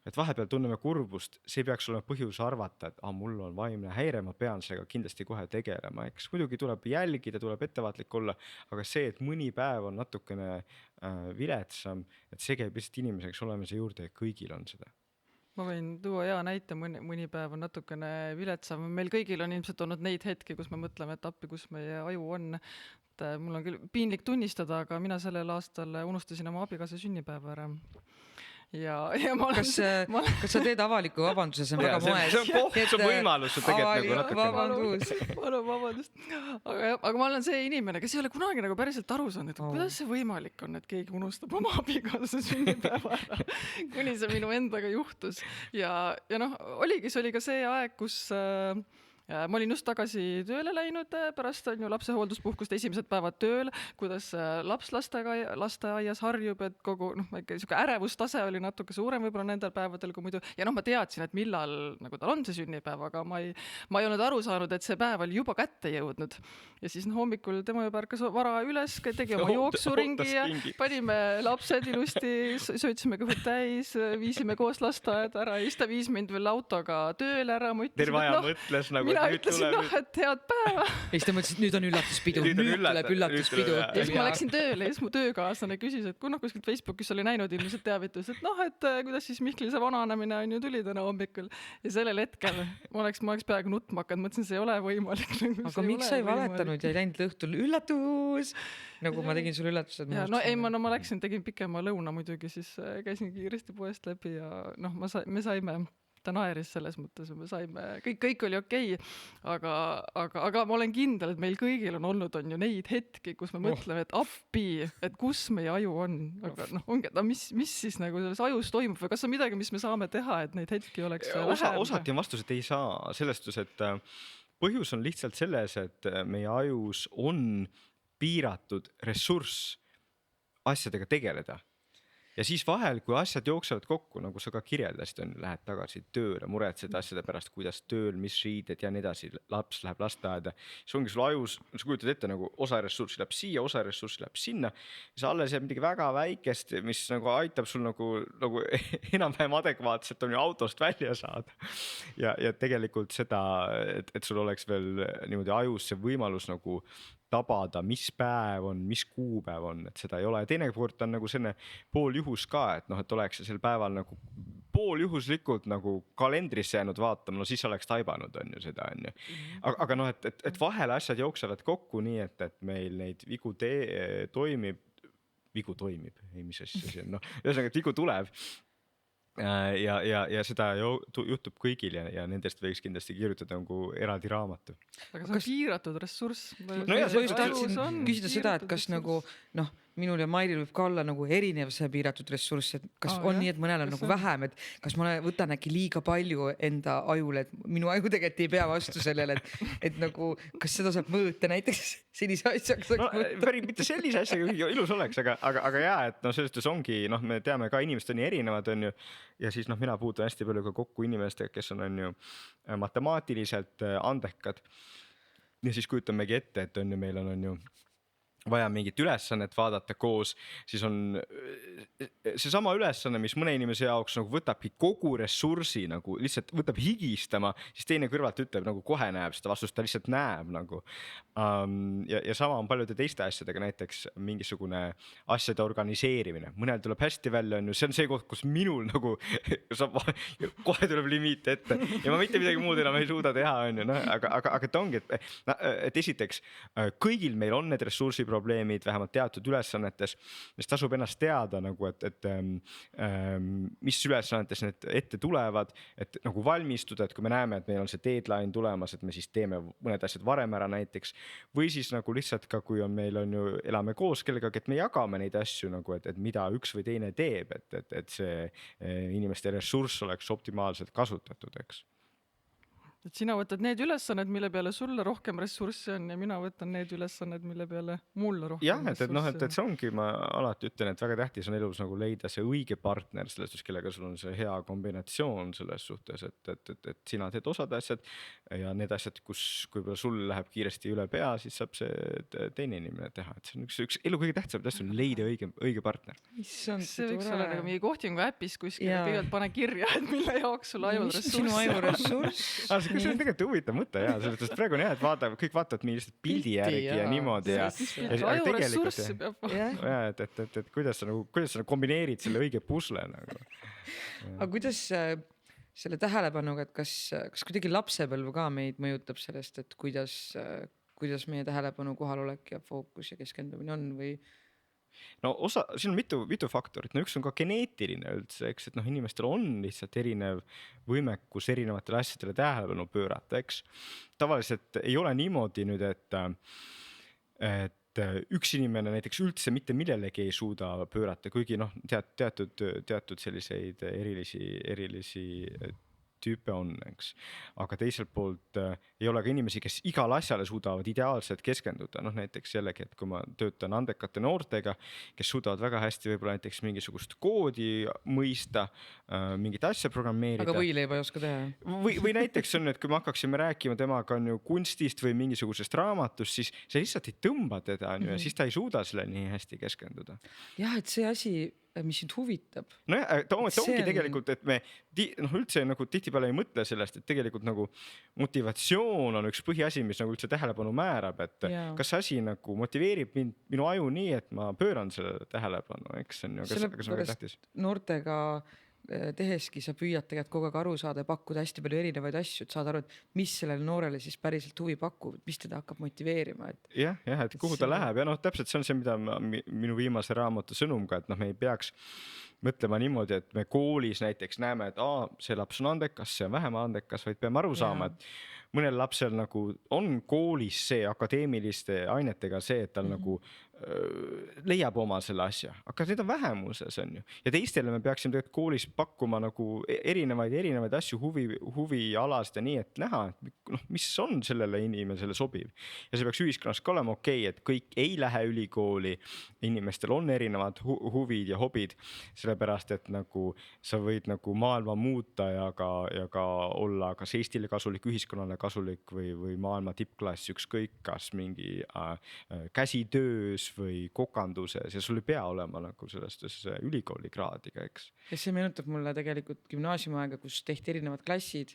et vahepeal tunneme kurbust, see peaks olema põhjus arvata, et mul on vaimne häire, ma pean sellega kindlasti kohe tegelema. Eks muidugi tuleb jälgida, tuleb ettevaatlik olla, aga see, et mõni päev on natukene viletsam, et see käib lihtsalt inimeseks olemise juurde ja kõigil on seda. Ma võin tuua hea näite, mõni päev on natukene viletsam. Meil kõigil on ilmselt olnud neid hetki, kus me mõtleme, et appi, kus meie aju on. Et mul on küll piinlik tunnistada, aga mina sellel aastal unustasin oma abikaasa sünnipäeva ära. ja ma olen kas sa teed avaliku vabanduse, see on väga moes. See on koht, see on võimalus sul tegelikult nagu natukene. Vabandust. Aga ma olen see inimene, kes ei ole kunagi nagu päriselt aru saanud, et kuidas see võimalik on, et keegi unustab oma abikaasa sünnipäeva ära, kuni see minu endaga juhtus. Ja noh, see oli ka see aeg, kus ma olin just tagasi tööle läinud pärast on ju lapsehoolduspuhkust esimesed päevad tööl, kuidas laps lasteaias harjub, et kogu ärevustase oli natuke suurem võib-olla nendel päevadel kui muidu. Ja ma teadsin, et millal nagu tal on see sünnipäev, aga ma ei olnud aru saanud, et see päev oli juba kätte jõudnud. Ja siis hommikul tema juba ärkas vara üles, tegi oma jooksuringi ja panime lapsed ilusti, söötsime kõhud täis, viisime koos lasteaeda ära ja siis ta viis mind veel autoga tööle ära. Terve aja mõtles nagu mina ütlesin, et head päeva. Ja siis ta mõtles, et nüüd on üllatuspidu, nüüd tuleb üllatuspidu. Ja siis ma läksin tööle ja siis mu töökaaslane küsis, et kui kuskilt Facebookis oli näinud ilmselt teavitus, et et kuidas siis Mihkli see vananemine on ju tuli täna hommikul. Ja sellel hetkel ma oleks peaaegu nutma hakanud, mõtlesin, see ei ole võimalik. Aga miks sa ei valetanud ja ei läinud õhtul üllatus? Nagu ma tegin sulle üllatused. Ma läksin, tegin pikema lõuna muidugi, siis käisin kiiresti poest läbi ja me saime ta naeris selles mõttes, me saime, kõik oli okei, aga ma olen kindel, et meil kõigil on olnud ju neid hetki, kus me mõtleme, et appi, et kus meie aju on, aga mis siis nagu selles ajus toimub või kas on midagi, mis me saame teha, et neid hetki oleks vähem? Osati on vastus, et ei saa, sellest, et põhjus on lihtsalt selles, et meie ajus on piiratud ressurss asjadega tegeleda. Ja siis vahel, kui asjad jooksevad kokku, nagu sa ka kirjeldasid, lähed tagasi tööle, muretsed asjade pärast, kuidas tööl, mis riided ja nii edasi, laps läheb lasteaeda. See ongi sul ajus, sa kujutad ette nagu osa ressurssi läheb siia, osa ressurssi läheb sinna. Ja sa alles jääb midagi väga väikest, mis nagu aitab sul nagu enam-vähem adekvaatselt on ju autost välja saada. Ja tegelikult seda, et sul oleks veel niimoodi ajus see võimalus nagu tabada, mis päev on, mis kuupäev on, et seda ei ole. Ja teine kord on nagu selline pooljuhus ka, et oleks sel päeval nagu pooljuhuslikult nagu kalendrisse jäänud vaatama, siis oleks taibanud on ju seda on ju. Aga et vahel asjad jooksevad kokku nii, et meil neid vigu toimib, ei mis asja see on, ühesõnaga, et vigu tuleb. Ja seda juhtub kõigil ja nendest võiks kindlasti kirjutada nagu eraldi raamatu. Aga see on piiratud ressurss. Ma just tahtsin küsida seda, et kas nagu minul ja Mairil võib ka olla nagu erinev see piiratud ressurss, et kas on nii, et mõnel on nagu vähem, et kas ma võtan äkki liiga palju enda ajule, et minu aju tegelikult ei pea vastu sellele, et nagu, kas seda saab mõõta näiteks sellise asjaga? Päris mitte sellise asjaga ilus oleks, aga jaa, et sellest ongi, me teame ka inimesed on nii erinevad on ju, ja siis mina puutun hästi palju ka kokku inimestega, kes on ju matemaatiliselt andekad. Ja siis kujutamegi ette, et meil on ju vaja mingit ülesannet vaadata koos, siis on see sama ülesanne, mis mõne inimese jaoks nagu võtabki kogu ressursi, nagu lihtsalt võtab higistama, siis teine kõrvalt ütleb, nagu kohe näeb seda vastust, ta lihtsalt näeb nagu. Ja sama on paljude teiste asjadega, näiteks mingisugune asjade organiseerimine. Mõnel tuleb hästi välja, see on see koht, kus minul nagu kohe tuleb limiit ette ja ma mitte midagi muud enam ei suuda teha, on ju, aga ta ongi, et esiteks kõigil meil on need ressursiprobleemid, vähemalt teatud ülesannetes, mis tasub ennast teada, nagu, et mis ülesannetes need ette tulevad, et nagu valmistuda, et kui me näeme, et meil on see deadline tulemas, et me siis teeme mõned asjad varem ära näiteks, või siis nagu lihtsalt ka, kui meil on ju, elame koos kellegagi, et me jagame neid asju nagu, et mida üks või teine teeb, et see inimeste ressurss oleks optimaalselt kasutatud, eks. Et sina võtad need ülesanned, mille peale sulle rohkem ressurssi on ja mina võtan need ülesanned, mille peale mulle rohkem ressurssi on. Et see ongi, ma alati ütlen, et väga tähtis on elus nagu leida see õige partner selles suhtes, kellega sul on see hea kombinatsioon selles suhtes, et sina teed osad asjad ja need asjad, kus kui sul läheb kiiresti üle pea, siis saab see teine inimene teha. Et see on üks elu kõige tähtsam tähtsam, leida õige partner. See võiks olla nagu mingi kohtingu äpis kuskil, kõigelt pane kirja, et mille jaoks sul aju ressurss. See on tegelikult huvitav mõte ja sellest praegu on jah, et kõik vaatavad millist pildi järgi ja niimoodi ja ajuressurssi peab et kuidas sa kombineerid selle õige pusle nagu. Aga kuidas selle tähelepanuga, et kas kuidagi lapsepõlv ka meid mõjutab sellest, et kuidas meie tähelepanu kohalolek ja fookus ja keskendumine on või no siin on mitu faktorit, no üks on ka geneetiline üldse, eks, et noh, inimestel on lihtsalt erinev võimekus erinevatele asjadele tähelepanu pöörata, eks. Tavaliselt ei ole niimoodi nüüd, et üks inimene näiteks üldse mitte millelegi ei suuda pöörata, kuigi noh, teatud selliseid erilisi tüüpe on, eks. Aga teiselt poolt ei ole ka inimesi, kes igal asjale suudavad ideaalselt keskenduda. Noh, näiteks jällegi, et kui ma töötan andekate noortega, kes suudavad väga hästi võib-olla näiteks mingisugust koodi mõista, mingit asja programmeerida. Aga võileiba ei oska teha. Või näiteks on, et kui me hakkaksime rääkima temaga on ju kunstist või mingisugusest raamatust, siis see lihtsalt ei tõmba teda, ja siis ta ei suuda selle nii hästi keskenduda. Jah, et see asi, mis sind huvitab. No ja, ongi tegelikult, et me üldse nagu tihtipeale ei mõtle sellest, et tegelikult nagu motivatsioon on üks põhiasi, mis nagu üldse tähelepanu määrab, et kas see asi nagu motiveerib minu aju nii, et ma pööran selle tähelepanu, eks see on ju, kas on väga tähtis. Noortega teheski sa püüad tegelikult kogu aeg aru saada ja pakkuda hästi palju erinevaid asju, et saada aru, et mis sellele noorele siis päriselt huvi pakub, mis teda hakkab motiveerima. Jah, et kuhu ta läheb ja noh, täpselt see on see, mida minu viimase raamatu sõnum ka, et noh, me ei peaks mõtlema niimoodi, et me koolis näiteks näeme, et see laps on andekas, see on vähem andekas, vaid peame aru saama, et mõnel lapsel nagu on koolis see akadeemiliste ainetega see, et tal nagu leiab oma selle asja, aga need on vähemuses on ju. Ja teistele me peaksime tegelikult koolis pakkuma nagu erinevaid asju huvialast ja nii, et näha, et mis on sellele inimesele sobiv. Ja see peaks ühiskonnas ka olema okei, et kõik ei lähe ülikooli, inimestel on erinevad huvid ja hobid, sellepärast, et nagu sa võid nagu maailma muuta ja ka olla kas Eestile kasulik, ühiskonnale kasulik või maailma tippklass, ükskõik kas mingi käsitöös või kokanduses ja sul ei pea olema nagu sellest ülikooli kraadiga, eks. Ja see meenutab mulle tegelikult gümnaasiumiaega, kus tehti erinevad klassid.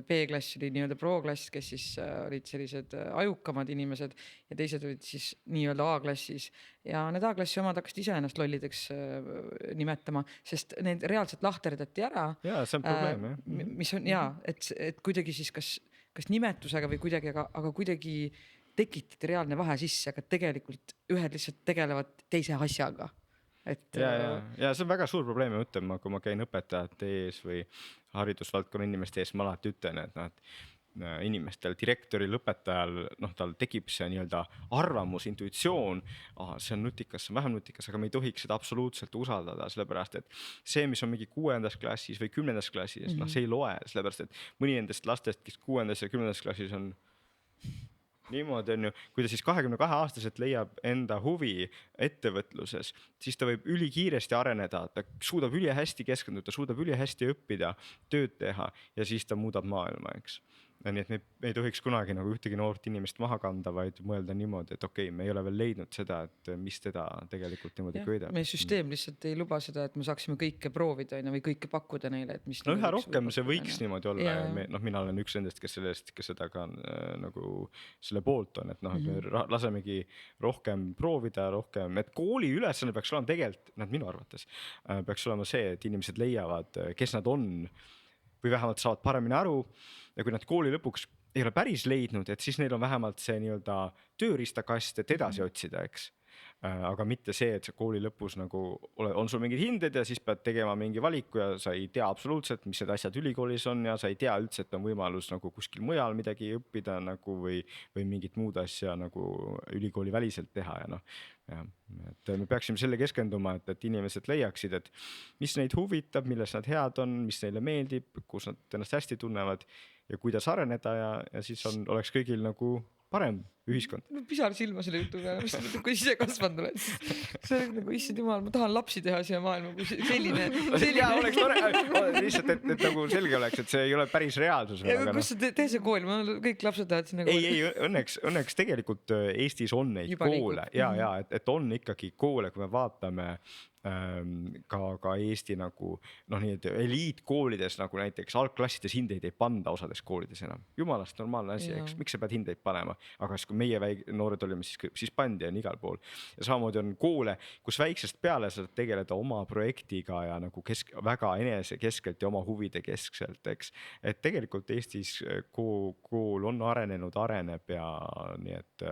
B-klass oli nii-öelda pro-klass, kes siis olid sellised ajukamad inimesed ja teised olid siis nii-öelda A-klassis. Ja need A-klassi omad hakkasid ise ennast lollideks nimetama, sest need reaalselt lahterdati ära. Jaa, see on probleem, jah. Mis on, et kuidagi siis kas nimetusega või kuidagi, aga kuidagi tekitati reaalne vahe sisse, aga tegelikult ühed lihtsalt tegelevad teise asjaga. Ja see on väga suur probleem, ütlen ma, kui ma käin õpetajate ees või haridusvaldkonna inimeste ees, ma alati ütlen, et inimestel, direktoril, õpetajal, tal tekib see nii-öelda arvamus, intuitsioon, see on nutikas, see on vähem nutikas, aga me ei tohiks seda absoluutselt usaldada, sellepärast, et see, mis on mingi 6. klassis või 10. klassis, see ei loe, sellepärast, et mõni nendest lastest, kes 6. ja 10. klassis on niimoodi on ju, kui ta siis 22-aastaselt leiab enda huvi ettevõtluses, siis ta võib ülikiiresti areneda, ta suudab ülihästi keskenduda, suudab ülihästi õppida, tööd teha ja siis ta muudab maailma, eks. Nii et me ei tohiks kunagi nagu ühtegi noort inimest maha kanda, vaid mõelda niimoodi, et okei, me ei ole veel leidnud seda, et mis teda tegelikult niimoodi köidab. Meie süsteem lihtsalt ei luba seda, et me saaksime kõike proovida või kõike pakkuda neile. Et mis üha rohkem see võiks niimoodi olla. Mina olen üks nendest, kes seda ka nagu selle poolt on, et me lasemegi rohkem proovida, et kooli ülesanne peaks olema tegelikult, minu arvates, peaks olema see, et inimesed leiavad, kes nad on või vähemalt saavad paremini aru. Ja kui nad kooli lõpuks ei ole päris leidnud, et siis neil on vähemalt see nii-öelda tööriistakast, et edasi otsida, eks. Aga mitte see, et kooli lõpus nagu on sul mingid hinded ja siis pead tegema mingi valiku ja sa ei tea absoluutselt, mis need asjad ülikoolis on ja sa ei tea üldse, et on võimalus nagu kuskil mujal midagi õppida nagu või mingit muud asja nagu ülikooli väliselt teha ja et me peaksime selle keskenduma, et inimesed leiaksid, et mis neid huvitab, milles nad head on, mis neile meeldib, kus nad ennast hästi tunnevad ja kuidas areneda ja siis oleks kõigil nagu parem ühiskond. Pisar silma selle jutu peale, kui ise kasvanud oled. See on nagu, issand jumal, ma tahan lapsi teha siia maailma, kui selline. Ja oleks tore, lihtsalt, et nagu selge oleks, et see ei ole päris reaalsus. Kus sa tee see kool, kõik lapsed tahavad sinna kooli. Ei, õnneks tegelikult Eestis on neid koole. Ja, et on ikkagi koole, kui me vaatame ka Eesti nagu eliitkoolides nagu näiteks algklassides hindeid ei panda osades koolides enam. Jumalast normaalne asi, eks, miks sa pead hindeid panema, aga kui meie noored olime, siis pandi on igal pool. Ja samamoodi on koole, kus väiksest peale saad tegeleda oma projektiga ja nagu väga enesekeskelt ja oma huvide keskselt, eks. Et tegelikult Eestis kool on areneb ja nii, et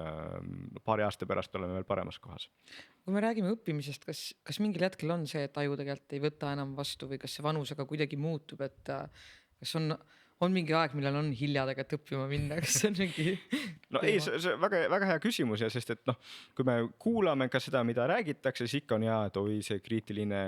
paari aasta pärast oleme veel paremas kohas. Kui me räägime õppimisest, kas mingil hetkel on see, et aju tegelikult ei võta enam vastu või kas see vanusega kuidagi muutub, et kas on mingi aeg, millal on hilja tegelikult õppima minna, kas see on mingi no ei, see väga, väga hea küsimus ja sest, et noh, kui me kuulame ka seda, mida räägitakse, siis ikka on hea, et oi, see kriitiline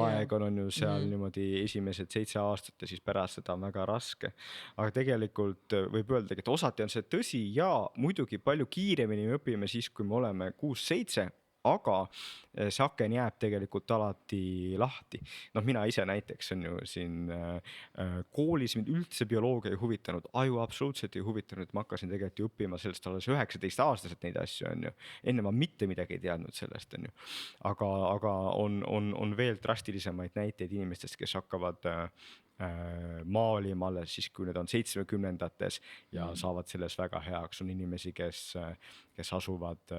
aeg on ju seal niimoodi esimesed 7 aastat ja siis pärast seda on väga raske. Aga tegelikult võib öelda, et osati on see tõsi ja muidugi palju kiiremini me õpime siis, kui me oleme 6-7, aga see aken jääb tegelikult alati lahti. Noh, mina ise näiteks on ju siin koolis mind üldse bioloogia ei huvitanud, aju absoluutselt ei huvitanud, ma hakkasin tegelikult ju õppima sellest alles 19-aastaselt neid asju on ju. Enne ma mitte midagi ei teadnud sellest on ju. Aga on veel drastilisemaid näiteid inimestest, kes hakkavad maalima alles siis, kui need on 70-ndates ja saavad selles väga heaks. On inimesi, kes asuvad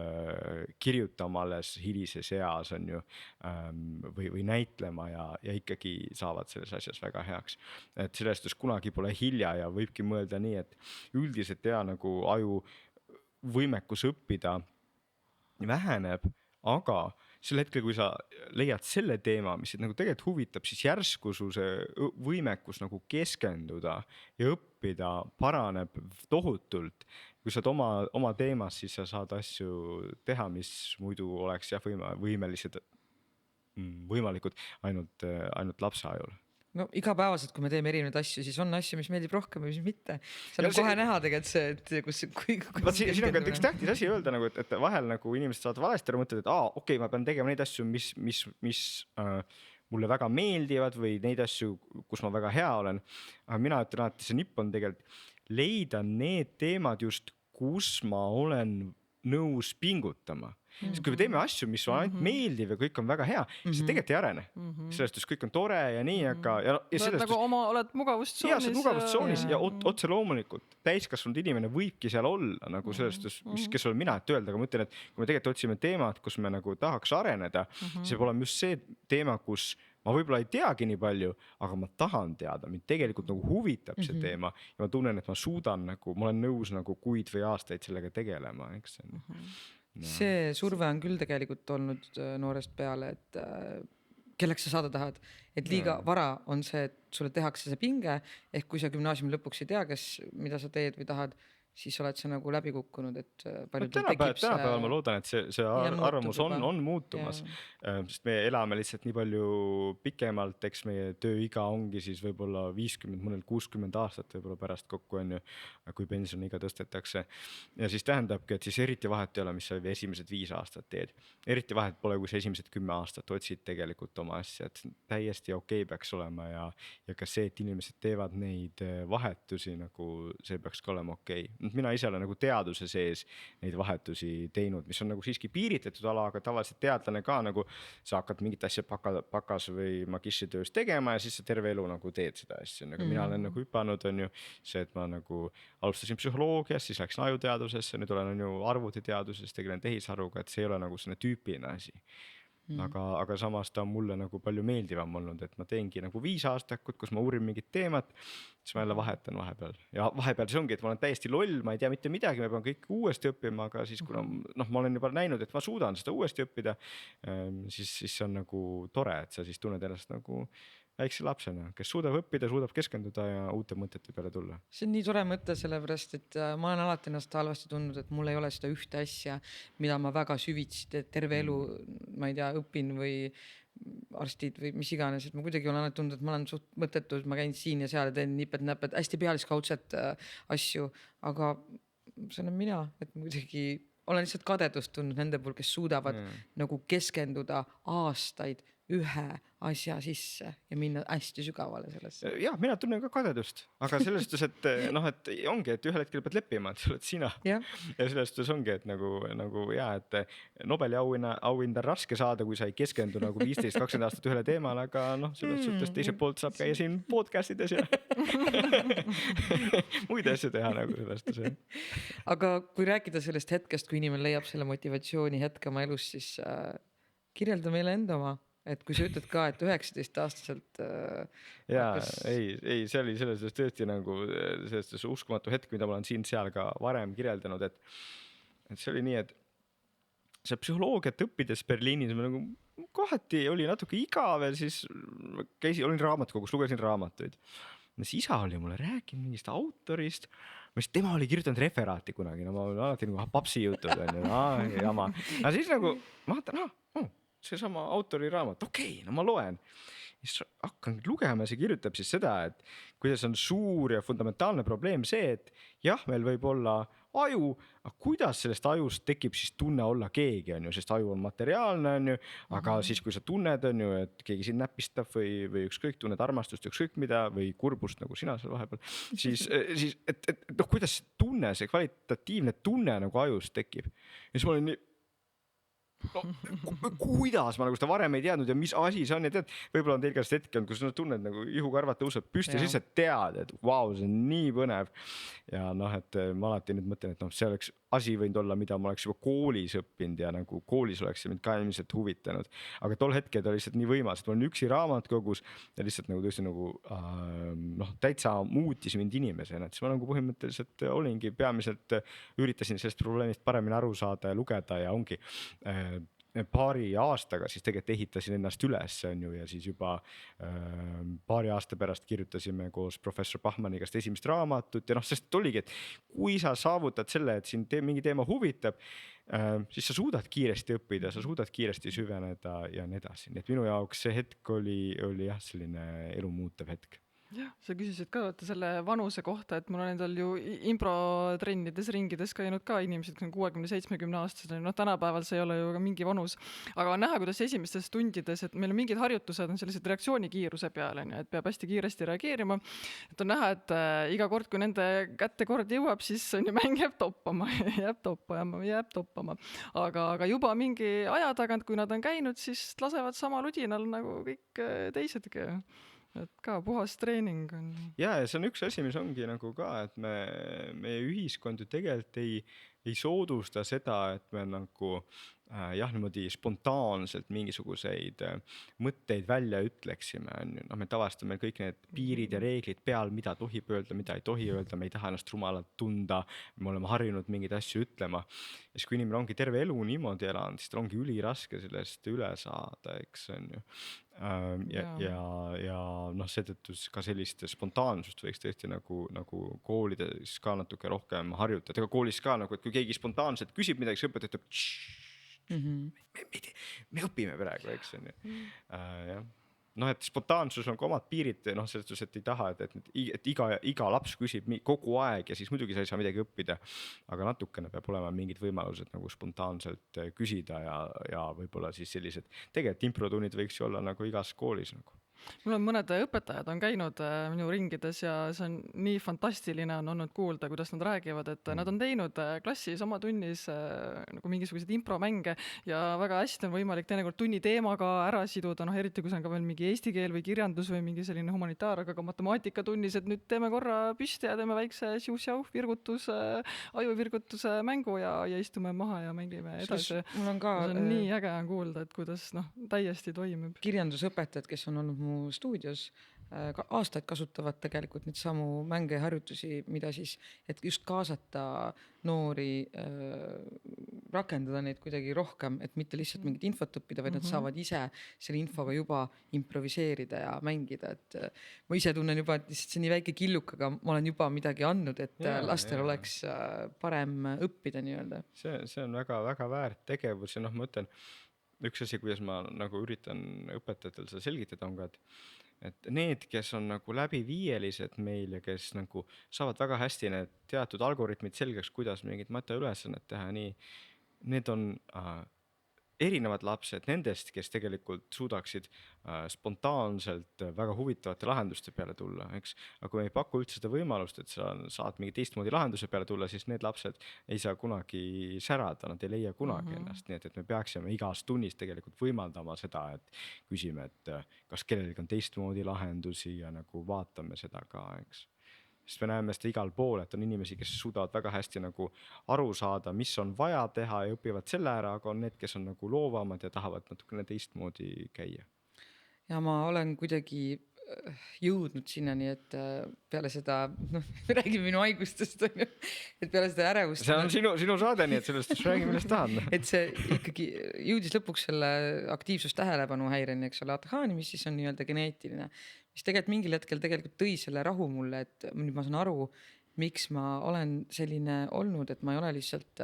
kirjutama alles hilises eas on ju, või näitlema ja ikkagi saavad selles asjas väga heaks. Et sellest kunagi pole hilja ja võibki mõelda nii, et üldiselt nagu aju võimekus õppida väheneb, aga sel hetkel, kui sa leiad selle teema, mis nagu tegelikult huvitab, siis järsku su see võimekus nagu keskenduda ja õppida paraneb tohutult. Kui sa oled oma teemas, siis sa saad asju teha, mis muidu oleks võimalikud ainult lapse ajul. No igapäevaselt, kui me teeme erinevaid asju, siis on asju, mis meeldib rohkem või mis mitte. Seal on kohe näha tegelikult see, et kui siin on ka üks tähtis asi öelda, nagu, et vahel nagu inimesed saavad valesti ära mõtled, et okei, ma pean tegema neid asju, mis mulle väga meeldivad või neid asju, kus ma väga hea olen. Aga mina ütlen alati, see nipp on tegelikult leida need teemad just, kus ma olen nõus pingutama. Sest kui me teeme asju, mis on ainult meeldiv ja kõik on väga hea, siis tegelikult ei arene. Sellest, kõik on tore ja nii, aga oled mugavustsoonis. Ja sa oled mugavustsoonis ja otse loomulikult täiskasvanud inimene võibki seal olla nagu sellest, kes olen mina, et öelda, aga ma ütlen, et kui me tegelikult otsime teemad, kus me nagu tahaks areneda, see peab olema just see teema, kus ma võib-olla ei teagi nii palju, aga ma tahan teada, mind tegelikult nagu huvitab see teema ja ma tunnen, et ma suudan nagu, ma olen nõus nagu kuid või aastaid sellega tegelema, eks see. See surve on küll tegelikult olnud noorest peale, et kelleks sa saada tahad, et liiga vara on see, et sulle tehakse see pinge, ehk kui sa gümnaasiumi lõpuks ei tea, mida sa teed või tahad, siis oled sa nagu läbi kukkunud, et tänapäeval ma loodan, et see arvamus on muutumas, sest me elame lihtsalt nii palju pikemalt, eks meie tööiga ongi siis võib-olla 50, mõnel 60 aastat võib-olla pärast kokku on ju, kui pensioniiga tõstetakse. Ja siis tähendabki, et siis eriti vahet ei ole, mis sa esimesed 5 aastat teed. Eriti vahet pole, kui sa esimesed 10 aastat otsid tegelikult oma asja, et täiesti okei peaks olema ja ka see, et inimesed teevad neid vahetusi, nagu see peaks ka olema okei. Mina ise olen nagu teaduse sees neid vahetusi teinud, mis on nagu siiski piiritletud ala, aga tavaliselt teadlane ka nagu sa hakkad mingit asja pakas või magistritöös tegema ja siis sa terve elu nagu teed seda asja. Mina olen nagu hüpanud, on ju see, et ma nagu alustasin psühholoogias, siis läksin ajuteadusesse, nüüd olen ju arvutiteaduses, tegelen tehisharuga, et see ei ole nagu selline tüüpiline asi. Aga samas ta on mulle nagu palju meeldivam olnud, et ma teengi nagu 5 aastakut, kus ma uurin mingit teemat, siis ma jälle vahetan vahepeal. Ja vahepeal see ongi, et ma olen täiesti loll, ma ei tea mitte midagi, ma pean kõik uuesti õppima, aga siis kuna ma olen juba näinud, et ma suudan seda uuesti õppida, siis see on nagu tore, et sa siis tunned ennast nagu väikse lapsena, kes suudab õppida, suudab keskenduda ja uute mõtete peale tulla. See on nii tore mõte, sellepärast, et ma olen alati ennast halvasti tundnud, et mul ei ole seda ühte asja, mida ma väga süvitsi terve elu, ma ei tea, õpin või arstid või mis iganes, et ma kuidagi olen alati tundnud, et ma olen suht mõttetud, ma käin siin ja seal ja teen nipet-näpet, hästi pealiskaudset asju, aga see olen mina, et ma kuidagi olen lihtsalt kadedust tundnud nende puhul, kes suudavad nagu keskenduda aastaid ühe asja sisse ja minna hästi sügavale sellesse. Ja mina tunnen ka kadedust, aga selles suhtes, et noh, et ongi, et ühel hetkel pead leppima, et sa oled sina. Ja. Ja selles suhtes ongi, et nagu ja, et Nobeli auhinda on raske saada, kui sa ei keskendu nagu 15-20 aastat ühele teemale, aga noh, selles suhtes teiselt poolt saab käia siin podcastides ja muid asju teha nagu selles suhtes. Aga kui rääkida sellest hetkest, kui inimene leiab selle motivatsiooni hetke oma elus, siis kirjelda meile enda oma. Et kui sa ütled ka, et 19-aastaselt jaa, ei, see oli selles suhtes tõesti nagu selles suhtes uskumatu hetk, mida ma olen siin-seal ka varem kirjeldanud, et see oli nii, et see psühholoogiat õppides Berliinis ma nagu kohati oli natuke igav ja siis olin raamatukogus, lugesin raamatuid. Siis isa oli mulle rääkinud mingist autorist, mis tema oli kirjutanud referaati kunagi, no ma olen alati nagu papsi jutud on ju, jama. Aga siis nagu ma vaatan, seesama autori raamat, okei, no ma loen. Siis hakkan lugema ja see kirjutab siis seda, et kuidas on suur ja fundamentaalne probleem see, et jah, meil võib olla aju, aga kuidas sellest ajust tekib siis tunne olla keegi on ju, sest aju on materiaalne on ju, aga siis kui sa tunned on ju, et keegi sind näpistab või ükskõik tunned armastust, ükskõik mida või kurbust nagu sina seal vahepeal, siis et noh, kuidas see tunne, see kvalitatiivne tunne nagu ajus tekib. Ja siis ma olin nii, no, kuidas ma nagu seda varem ei teadnud ja mis asi see on ja tead, võib-olla on teil ka see hetk on, kus sa tunned nagu ihukarvad tõuseb püsti ja siis sa tead, et vau, see on nii põnev. Ja noh, et ma alati nüüd mõtlen, et noh, see oleks asi võinud olla, mida ma oleks juba koolis õppinud ja nagu koolis oleks mind ka ilmselt huvitanud. Aga tol hetkel ta lihtsalt nii võimas, et ma olen üksi raamatkogus ja lihtsalt nagu tõesti nagu noh, täitsa muutis mind inimesena, et siis ma nagu põhimõtteliselt olingi peamiselt, üritasin sellest probleemist paremini aru saada ja lugeda ja ongi paari aastaga siis tegelikult ehitasin ennast üles on ju ja siis juba paari aasta pärast kirjutasime koos professor Bachmanni käest esimest raamatut ja noh, sest oligi, et kui sa saavutad selle, et sind mingi teema huvitab, siis sa suudad kiiresti õppida, sa suudad kiiresti süveneda ja nii edasi. Nii et minu jaoks see hetk oli jah, selline elu muutev hetk. Jah, sa küsisid ka selle vanuse kohta, et mul on endal ju improtrennides ringides käinud ka inimesed, kes on 60-70 aastased, noh tänapäeval see ei ole ju ka mingi vanus, aga on näha, kuidas esimestes tundides, et meil on mingid harjutused on sellised reaktsioonikiiruse peale, et peab hästi kiiresti reageerima, et on näha, et iga kord, kui nende kätte kord jõuab, siis on ju mäng jääb toppama, aga juba mingi aja tagant, kui nad on käinud, siis lasevad sama ludinal nagu kõik teisedki. Et ka puhas treening on. Ja see on üks asi, mis ongi nagu ka, et meie ühiskond ju tegelikult ei soodusta seda, et me nagu jah, niimoodi spontaanselt mingisuguseid mõtteid välja ütleksime. No, me tavaliselt meil kõik need piirid ja reeglid peal, mida tohib öelda, mida ei tohi öelda, me ei taha ennast rumalalt tunda, me oleme harjunud mingeid asju ütlema. Ja siis kui inimene ongi terve elu niimoodi elanud, siis tal ongi üliraske sellest üle saada, eks on ju. Ja noh, seetõttu ka sellist spontaansust võiks tõesti nagu koolides ka natuke rohkem harjutada. Ega koolis ka nagu, et kui keegi spontaanselt küsib midagi, see õpetaja ütleb, me õpime praegu, eks on ju. Jah. Noh, et spontaansus on ka omad piirid, noh, selles, et ei taha, et iga laps küsib kogu aeg ja siis muidugi sa ei saa midagi õppida, aga natukene peab olema mingid võimalused nagu spontaanselt küsida ja võib-olla siis sellised, tegelikult improtunnid võiks ju olla nagu igas koolis nagu. Mul on mõned õpetajad on käinud minu ringides ja see on nii fantastiline on olnud kuulda, kuidas nad räägivad, et nad on teinud klassis oma tunnis nagu mingisuguseid impromänge ja väga hästi on võimalik teinekord tunni teemaga ära siduda, noh eriti kui see on ka veel mingi eesti keel või kirjandus või mingi selline humanitaar, aga ka matemaatikatunnis, et nüüd teeme korra püsti ja teeme väikse siu-siau ajuvirgutuse mängu ja istume maha ja mängime edasi. Mul on ka see on nii äge on kuulda, et kuidas noh, täiesti toimib. Kirjandusõpetajad, kes on olnud mu stuudios, aastaid kasutavad tegelikult neid samu mänge ja harjutusi, mida siis, et just kaasata noori, rakendada neid kuidagi rohkem, et mitte lihtsalt mingit infot õppida, vaid nad saavad ise selle infoga juba improviseerida ja mängida, et ma ise tunnen juba, et lihtsalt see nii väike killuk, aga ma olen juba midagi andnud, et lastel oleks parem õppida nii-öelda. See on väga väärt tegevus ja noh, ma ütlen, üks asi, kuidas ma nagu üritan õpetajatel seda selgitada on ka, et need, kes on nagu läbi viielised meil ja kes nagu saavad väga hästi need teatud algoritmid selgeks, kuidas mingid matjaülesannet teha, nii need on erinevad lapsed nendest, kes tegelikult suudaksid spontaanselt väga huvitavate lahenduste peale tulla, eks. Aga kui me ei paku üldse seda võimalust, et sa saad mingi teistmoodi lahenduse peale tulla, siis need lapsed ei saa kunagi särada, nad ei leia kunagi ennast. Nii et me peaksime igas tunnis tegelikult võimaldama seda, et küsime, et kas kellelgi on teistmoodi lahendusi ja nagu vaatame seda ka, eks. Sest me näeme seda igal pool, et on inimesi, kes suudavad väga hästi nagu aru saada, mis on vaja teha ja õpivad selle ära, aga on need, kes on nagu loovamad ja tahavad natukene teistmoodi käia. Ja ma olen kuidagi jõudnud sinnani, et peale seda, me räägime minu haigustest, et peale seda ärevust. See on sinu saade, nii et sellest räägi, millest tahad. Et see ikkagi jõudis lõpuks selle aktiivsus tähelepanu häireni, eks ole, ATH-ni, mis siis on nii-öelda geneetiline. Mis tegelikult mingil hetkel tegelikult tõi selle rahu mulle, et nüüd ma saan aru, miks ma olen selline olnud, et ma ei ole lihtsalt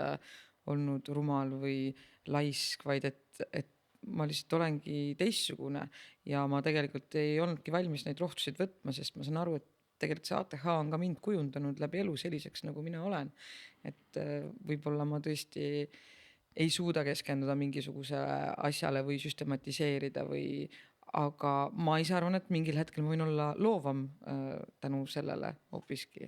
olnud rumal või laisk, vaid et ma lihtsalt olengi teistsugune ja ma tegelikult ei olnudki valmis neid rohtusid võtma, sest ma saan aru, et tegelikult see ATH on ka mind kujundanud läbi elu selliseks, nagu mina olen. Et võib-olla ma tõesti ei suuda keskenduda mingisuguse asjale või süstematiseerida aga ma ise arvan, et mingil hetkel ma võin olla loovam tänu sellele hoopiski.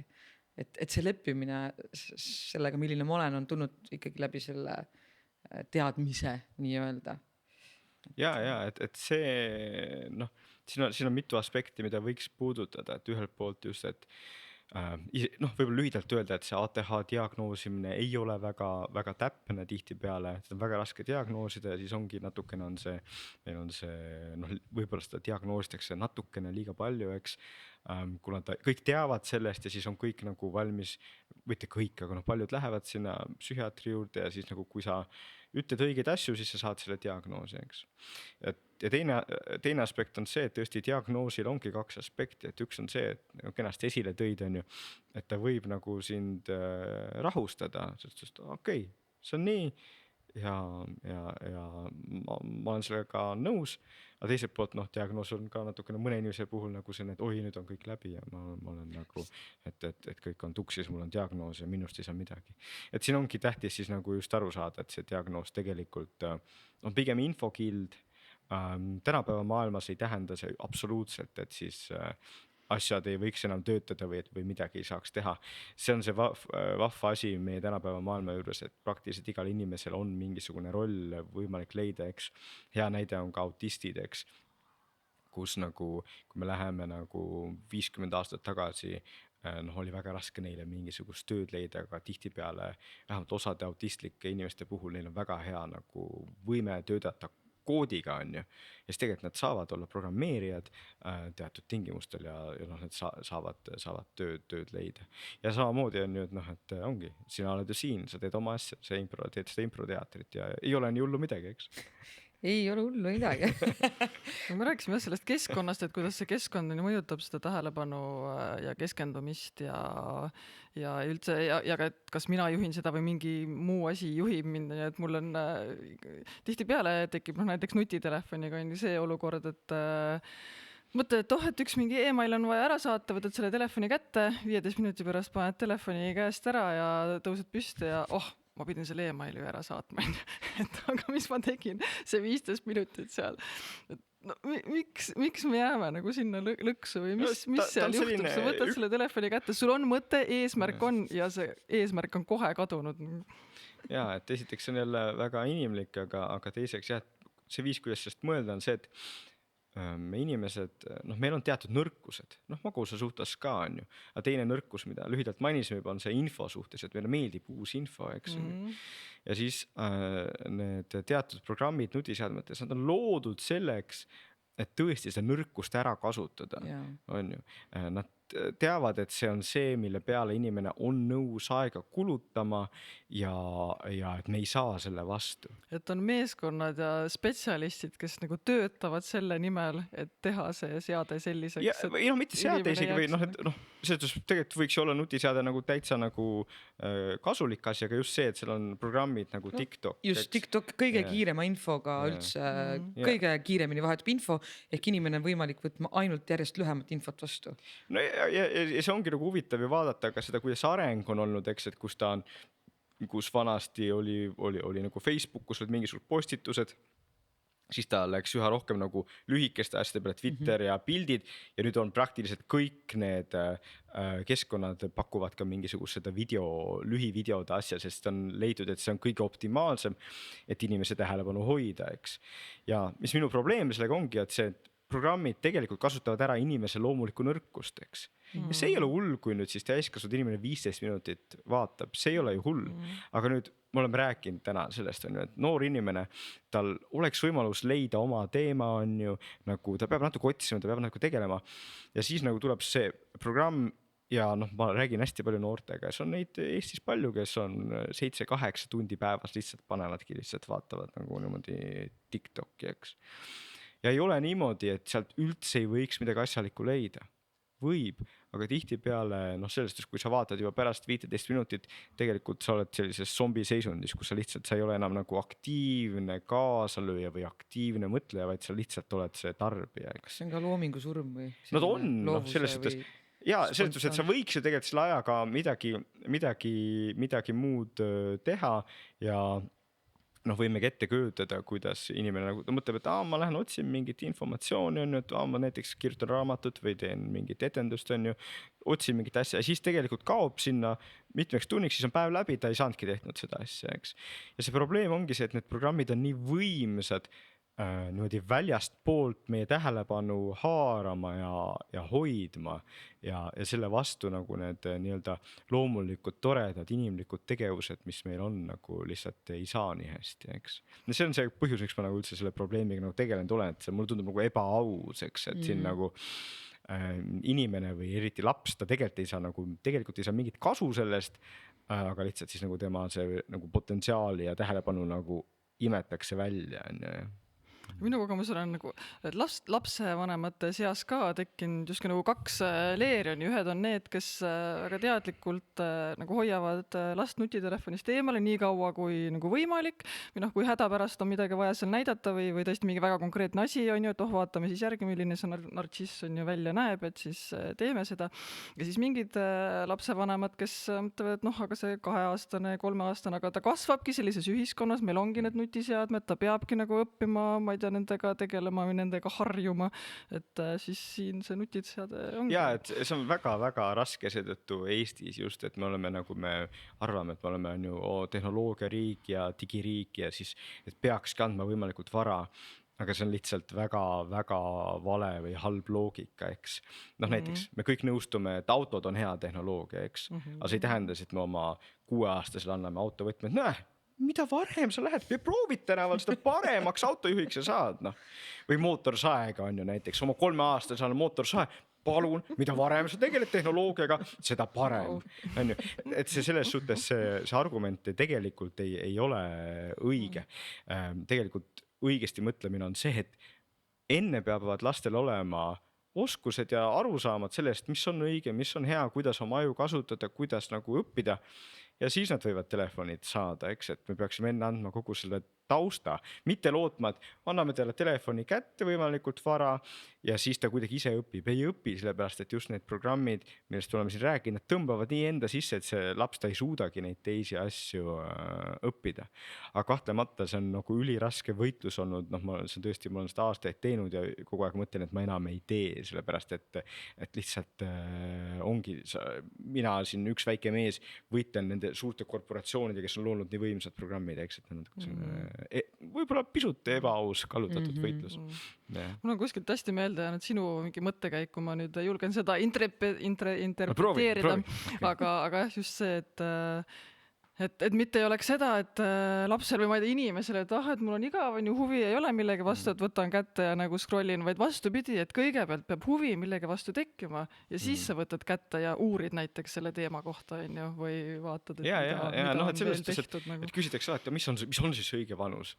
Et see leppimine sellega, milline ma olen, on tulnud ikkagi läbi selle teadmise nii-öelda. Ja, et see, siin on mitu aspekti, mida võiks puudutada, et ühelt poolt just, et võib-olla lühidalt öelda, et see ATH diagnoosimine ei ole väga täpne tihtipeale, seda on väga raske diagnoosida ja siis ongi natukene meil on see, võib-olla seda diagnoositakse natukene liiga palju, eks, kuna kõik teavad sellest ja siis on kõik nagu valmis, mitte kõik, aga paljud lähevad sinna psühhiaatri juurde ja siis nagu kui sa ütled õigeid asju, siis sa saad selle diagnoosi, eks. Ja teine aspekt on see, et tõesti diagnoosil ongi kaks aspekti, et üks on see, et kenasti esile tõid on ju, et ta võib nagu sind rahustada, sest okei, see on nii ja ma olen sellega nõus, aga teiselt poolt diagnoos on ka natukene mõne inimese puhul nagu see, et oi, nüüd on kõik läbi ja ma olen nagu, et kõik on tuksis, mul on diagnoos ja minust ei saa midagi. Et siin ongi tähtis siis nagu just aru saada, et see diagnoos tegelikult on pigem infokild. Tänapäeva maailmas ei tähenda see absoluutselt, et siis asjad ei võiks enam töötada või midagi ei saaks teha. See on see vahva asi meie tänapäeva maailma juures, et praktiliselt igal inimesel on mingisugune roll võimalik leida, eks. Hea näide on ka autistid, eks, kus nagu, kui me läheme nagu 50 aastat tagasi, oli väga raske neile mingisugust tööd leida, aga tihtipeale vähemalt osade autistlike inimeste puhul neil on väga hea nagu võime töötada koodiga on ju, ja siis tegelikult nad saavad olla programmeerijad teatud tingimustel ja nad saavad tööd leida. Ja samamoodi on ju, et ongi, sina oled ju siin, sa teed oma asja, teed seda improteatrit ja ei ole nii hullu midagi, eks. Ei ole hullu midagi. Me rääkisime sellest keskkonnast, et kuidas see keskkond mõjutab seda tähelepanu ja keskendumist ja üldse, ja et kas mina juhin seda või mingi muu asi juhib mind, et mul on tihtipeale tekib näiteks nutitelefoniga on see olukord, et mõtled, et et üks mingi email on vaja ära saata, võtad selle telefoni kätte, 15 minuti pärast paned telefoni käest ära ja tõused püsti ja ma pidin selle emaili ära saatma, et aga mis ma tegin see 15 minutit seal. Miks me jääme nagu sinna lõksu või mis seal juhtub? Sa võtad selle telefoni kätte, sul on mõte, eesmärk on ja see eesmärk on kohe kadunud. Ja, et esiteks on jälle väga inimlik, aga teiseks jah, see viis, kuidas sellest mõelda on see, et me inimesed, meil on teatud nõrkused, magusa suhtes ka on ju, aga teine nõrkus, mida lühidalt mainisime juba, on see info suhtes, et meile meeldib uus info, eks. Ja siis need teatud programmid nutiseadmetes, nad on loodud selleks, et tõesti seda nõrkust ära kasutada, on ju. Nad teavad, et see on see, mille peale inimene on nõus aega kulutama ja et me ei saa selle vastu. Et on meeskonnad ja spetsialistid, kes nagu töötavad selle nimel, et teha see seade selliseks. Ja mitte seade isegi või tegelikult võiks olla nutiseade nagu täitsa nagu kasulik asi, aga just see, et seal on programmid nagu TikTok. Just TikTok kõige kiirema infoga üldse, kõige kiiremini vahetub info, ehk inimene on võimalik võtma ainult järjest lühemat infot vastu. No ja see ongi nagu huvitav ju vaadata ka seda, kuidas areng on olnud, eks, et kus ta on kus vanasti oli nagu Facebook, kus olid mingisugused postitused, siis ta läks üha rohkem nagu lühikeste asjade peale Twitter ja pildid ja nüüd on praktiliselt kõik need keskkonnad pakuvad ka mingisugust seda lühivideode asja, sest on leidnud, et see on kõige optimaalsem, et inimese tähelepanu hoida, eks. Ja mis minu probleem sellega ongi, et see programmid tegelikult kasutavad ära inimese loomulikku nõrkust, eks. Ja see ei ole hull, kui nüüd siis täiskasvanud inimene 15 minutit vaatab, see ei ole ju hull. Aga nüüd me oleme rääkinud täna sellest, et noor inimene, tal oleks võimalus leida oma teema, on ju, nagu ta peab natuke otsima, ta peab natuke tegelema. Ja siis nagu tuleb see programm ja noh, ma räägin hästi palju noortega, see on neid Eestis palju, kes on 7-8 tundi päevas lihtsalt panevadki, lihtsalt vaatavad nagu niimoodi TikToki, eks. Ja ei ole niimoodi, et sealt üldse ei võiks midagi asjalikku leida. Võib, aga tihtipeale sellest, kui sa vaatad juba pärast 15 minutit, tegelikult sa oled sellises zombi seisundis, kus sa ei ole enam nagu aktiivne kaasalööja või aktiivne mõtleja, vaid sa lihtsalt oled see tarbija. Kas see on ka loomingu surm või? No ta on, selles suhtes, ja selles suhtes, et sa võiks ju tegelikult selle ajaga midagi muud teha ja võimegi ette kujutada, kuidas inimene nagu mõtleb, et ma lähen otsin mingit informatsiooni, on ju, et ma näiteks kirjutan raamatut või teen mingit etendust, on ju, otsin mingit asja ja siis tegelikult kaob sinna mitmeks tunniks, siis on päev läbi, ta ei saanudki tehtud seda asja, eks. Ja see probleem ongi see, et need programmid on nii võimsad niimoodi väljast poolt meie tähelepanu haarama ja hoidma ja selle vastu nagu need nii-öelda loomulikud, toredad, inimlikud tegevused, mis meil on nagu lihtsalt ei saa nii hästi, eks. Ja see on see põhjus, miks ma nagu üldse selle probleemiga nagu tegelenud olen, et see mulle tundub nagu ebaaus, eks, et siin nagu inimene või eriti laps, ta tegelikult ei saa mingit kasu sellest, aga lihtsalt siis nagu tema see nagu potentsiaali ja tähelepanu nagu imetakse välja, on ju. Minu kogemus on nagu, et lapsevanemate seas ka tekkinud justkui nagu kaks leerioni. Ühed on need, kes väga teadlikult nagu hoiavad last nutitelefonist eemale nii kaua kui nagu võimalik. Või kui hädapärast on midagi vaja seal näidata või tõesti mingi väga konkreetne asi on ju, et vaatame siis järgi, milline see nartsiss on ju välja näeb, et siis teeme seda. Ja siis mingid lapsevanemad, kes mõtlevad, et aga see 2-aastane, 3-aastane, aga ta kasvabki sellises ühiskonnas, meil ongi need nutiseadmed, ta peabki nagu õppima, ma ei tea, nendega tegelema või nendega harjuma, et siis siin see nutiseade ongi. Ja, et see on väga-väga raske seetõttu Eestis just, et me arvame, et me oleme tehnoloogiariik ja digiriik ja siis et peaks kandma võimalikult vara, aga see on lihtsalt väga-väga vale või halb loogika, eks. Näiteks me kõik nõustume, et autod on hea tehnoloogia, eks, aga see ei tähenda, et me oma 6-aastasele anname autovõtmed, mida varem sa lähed, proovid tänaval, seda paremaks autojuhiks sa saad, Või mootorsaega on ju näiteks, oma 3-aastasele mootorsae, palun, mida varem sa tegeled tehnoloogiaga, seda parem. On ju. Et see selles suhtes see argument tegelikult ei ole õige. Tegelikult õigesti mõtlemine on see, et enne peavad lastel olema oskused ja arusaamad sellest, mis on õige, mis on hea, kuidas oma aju kasutada, kuidas nagu õppida. Ja siis nad võivad telefonid saada, eks, et me peaksime enne andma kogu selle tausta, mitte lootma, et anname teile telefoni kätte võimalikult vara ja siis ta kuidagi ise õpib. Ei õpi, sellepärast, et just need programmid, millest oleme siin rääkinud, nad tõmbavad nii enda sisse, et see laps ta ei suudagi neid teisi asju õppida. Aga kahtlemata see on nagu üliraske võitlus olnud, ma olen seda aastaid teinud ja kogu aeg mõtlen, et ma enam ei tee, sellepärast, et lihtsalt ongi, mina siin üks väike mees võitlen nende suurte korporatsioonidega, kes on loonud nii võimsad programmid, eks, et võib-olla pisut ebaaus kallutatud võitlus. Mul on kuskilt hästi meelde jäänud sinu mingi mõttekäiku, ma nüüd julgen seda interpreteerida, aga just see, et mitte ei oleks seda, et lapsel või ma ei tea inimesele, et mul on igav, on ju huvi, ei ole millegi vastu, et võtan kätte ja nagu scrollin, vaid vastupidi, et kõigepealt peab huvi millegi vastu tekkima ja siis sa võtad kätte ja uurid näiteks selle teema kohta, on ju, või vaatad, et mida on veel tehtud. Et küsitakse alati, mis on siis õige vanus?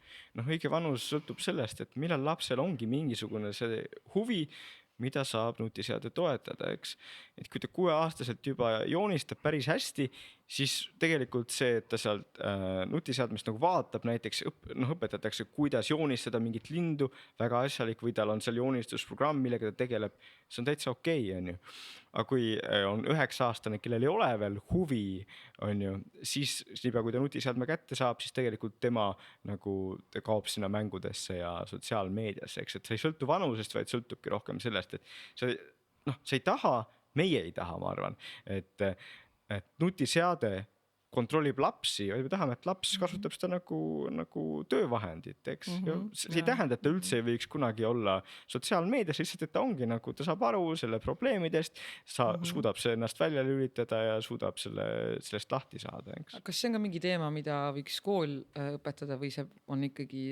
Õige vanus sõltub sellest, et millal lapsel ongi mingisugune see huvi, mida saab nutiseade toetada, eks. Et kui ta 6-aastaselt juba joonistab päris hästi siis tegelikult see, et ta sealt nutiseadmest nagu vaatab, näiteks õpetatakse, kuidas joonistada mingit lindu, väga asjalik, või tal on seal joonistusprogramm, millega ta tegeleb, see on täitsa okei, on ju. Aga kui on 9-aastane, kellel ei ole veel huvi, on ju, siis niipea kui ta nutiseadme kätte saab, siis tegelikult tema nagu ta kaob sinna mängudesse ja sotsiaalmeediasse, eks, et see ei sõltu vanusest, vaid sõltubki rohkem sellest, et sa ei taha, meie ei taha, ma arvan, et nutiseade kontrollib lapsi, vaid me tahame, et laps kasutab seda nagu töövahendit, eks. See ei tähenda, et ta üldse ei võiks kunagi olla sotsiaalmeedias, lihtsalt, et ta ongi nagu, ta saab aru selle probleemidest, suudab see ennast välja lülitada ja suudab sellest lahti saada, eks. Kas see on ka mingi teema, mida võiks kool õpetada või see on ikkagi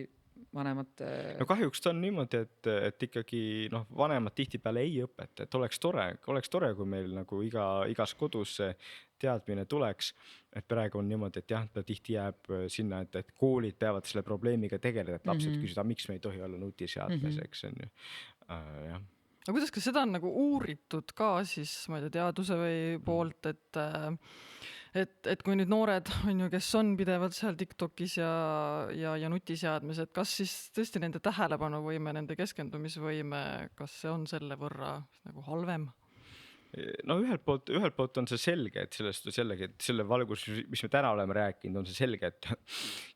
vanemate? No kahjuks ta on niimoodi, et ikkagi vanemad tihtipeale ei õpeta, et oleks tore, kui meil nagu igas kodus see teadmine tuleks, et praegu on niimoodi, et jah, ta tihti jääb sinna, et koolid peavad selle probleemiga tegeleda, et lapsed küsida, miks me ei tohi olla nutiseadmes, eks on ju, jah. Aga kuidas, kas seda on nagu uuritud ka siis, ma ei tea, teaduse või poolt, et kui nüüd noored on ju, kes on pidevalt seal TikTokis ja nutiseadmes, et kas siis tõesti nende tähelepanuvõime, nende keskendumisvõime, kas see on selle võrra nagu halvem? No ühelt poolt on see selge, et sellest jällegi, et selle valguses, mis me täna oleme rääkinud, on see selge, et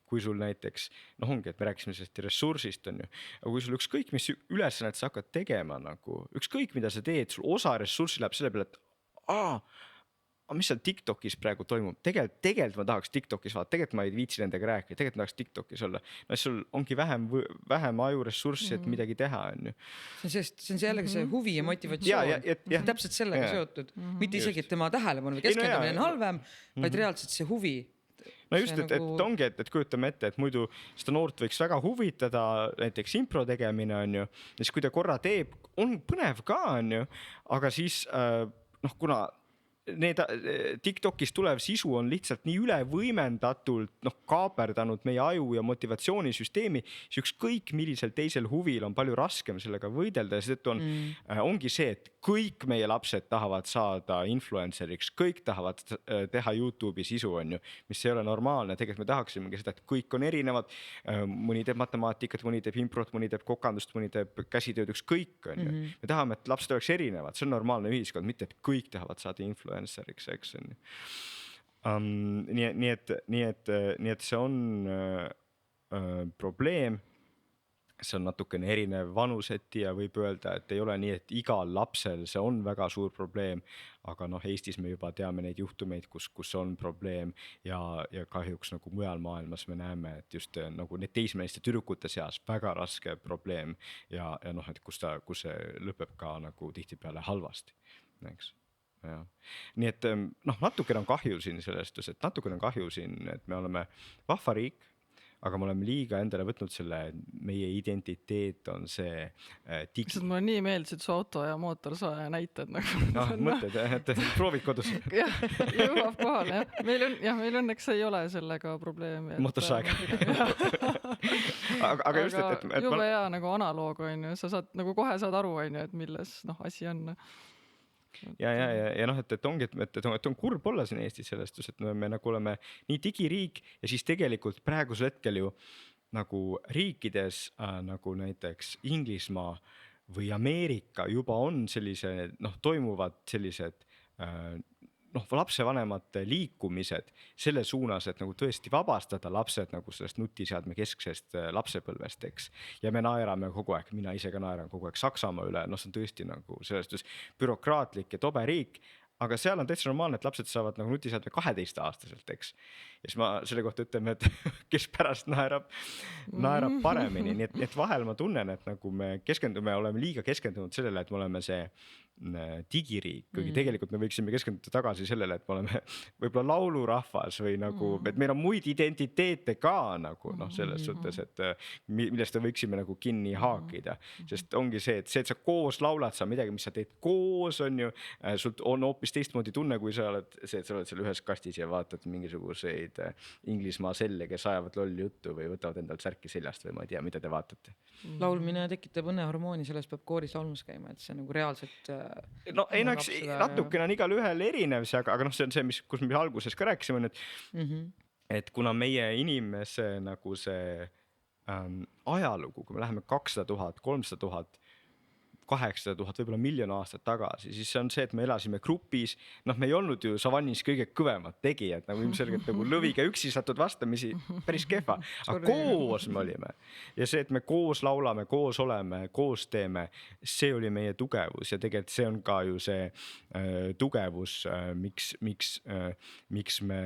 kui sul näiteks, ongi, et me rääkisime sellest ressursist, on ju, aga kui sul ükskõik, mis ülesannet sa hakkad tegema, nagu ükskõik, mida sa teed, sul osa ressurssi läheb selle peale, et mis seal TikTokis praegu toimub, tegelikult ma tahaks TikTokis vaadata, tegelikult ma ei viitsi nendega rääkida, tegelikult ma tahaks TikTokis olla. No sul ongi vähem ajuressurssi, et midagi teha, on ju. See on jällegi see huvi ja motivatsioon. See on täpselt sellega seotud. Mitte isegi, et tema tähelepanu või keskendumine on halvem, vaid reaalselt see huvi. No just, et ongi, et kujutame ette, et muidu seda noort võiks väga huvitada, näiteks impro tegemine, on ju. Ja siis kui ta korra teeb, on põnev ka, on ju, aga siis kuna TikTokis tulev sisu on lihtsalt nii ülevõimendatult kaaperdanud meie aju ja motivatsioonisüsteemi, siis ükskõik millisel teisel huvil on palju raskem sellega võidelda ja seetõttu ongi see, et kõik meie lapsed tahavad saada influenceriks, kõik tahavad teha YouTube'i sisu, on ju, mis ei ole normaalne. Tegelikult me tahaksimegi seda, et kõik on erinevad, mõni teeb matemaatikat, mõni teeb improt, mõni teeb kokandust, mõni teeb käsitööd, ükskõik, on ju. Me tahame, et lapsed oleks erinevad, see on normaalne ühiskond, mitte et kõik tahavad saada influenceriks, eks on ju. Nii et see on probleem. See on natukene erinev vanuseti ja võib öelda, et ei ole nii, et igal lapsel see on väga suur probleem, aga Eestis me juba teame neid juhtumeid, kus on probleem ja kahjuks nagu mujal maailmas me näeme, et just nagu need teismeliste tüdrukute seas väga raske probleem ja et kus see lõpeb ka nagu tihtipeale halvasti, eks. Ja. Nii et natukene on kahju siin sellest, et natukene on kahju siin, et me oleme vahva riik, aga me oleme liiga endale võtnud selle, meie identiteet on see Lihtsalt mulle nii meeldisid su auto ja mootorsaaja näited nagu. Mõtted, et proovid kodus. Jah, jõuab kohale, jah. Meil õnneks ei ole sellega probleemi. Mootorsaaega. Aga just, et jube hea nagu analoog on ju, sa saad nagu kohe saad aru, on ju, et milles asi on. Ja et ongi, et on kurb olla siin Eestis sellest, et me nagu oleme nii digiriik ja siis tegelikult praegusel hetkel ju nagu riikides nagu näiteks Inglismaa või Ameerika juba on toimuvad sellised lapsevanemate liikumised selle suunas, et nagu tõesti vabastada lapsed nagu sellest nutiseadme kesksest lapsepõlvest, eks. Ja me naerame kogu aeg, mina ise ka naeran kogu aeg Saksamaa üle, see on tõesti nagu sellest bürokraatlik ja tobe riik, aga seal on täitsa normaalne, et lapsed saavad nagu nutiseadme 12-aastaselt, eks. Ja siis ma selle kohta ütleme, et kes pärast naerab paremini, nii et vahel ma tunnen, et nagu me oleme liiga keskendunud sellele, et me oleme see digiriik, kuigi tegelikult me võiksime keskenduda tagasi sellele, et me oleme võib-olla laulurahvas või nagu, et meil on muid identiteete ka nagu selles suhtes, et millest me võiksime nagu kinni haakida, sest ongi see, et sa koos laulad, sa midagi, mis sa teed koos, on ju, sul on hoopis teistmoodi tunne, kui sa oled seal ühes kastis ja vaatad mingisuguseid Inglismaa selle, kes ajavad lolli juttu või võtavad endalt särki seljast või ma ei tea, mida te vaatate. Laulmine tekitab õnnehormooni, sellest peab kooris laulmus käima, et see nagu reaalselt no ei no eks natukene on igal ühel erinev see, aga noh, see on see, kus me alguses ka rääkisime nüüd, et kuna meie inimese nagu see ajalugu, kui me läheme 200 000, 300 000, 800 000, võib-olla 1 000 000 aastat tagasi, siis see on see, et me elasime grupis, noh, me ei olnud ju savannis kõige kõvemad tegijad, nagu ilmselgelt nagu lõviga üksi satud vastamisi päris kehva, aga koos me olime. Ja see, et me koos laulame, koos oleme, koos teeme, see oli meie tugevus ja tegelikult see on ka ju see tugevus, miks me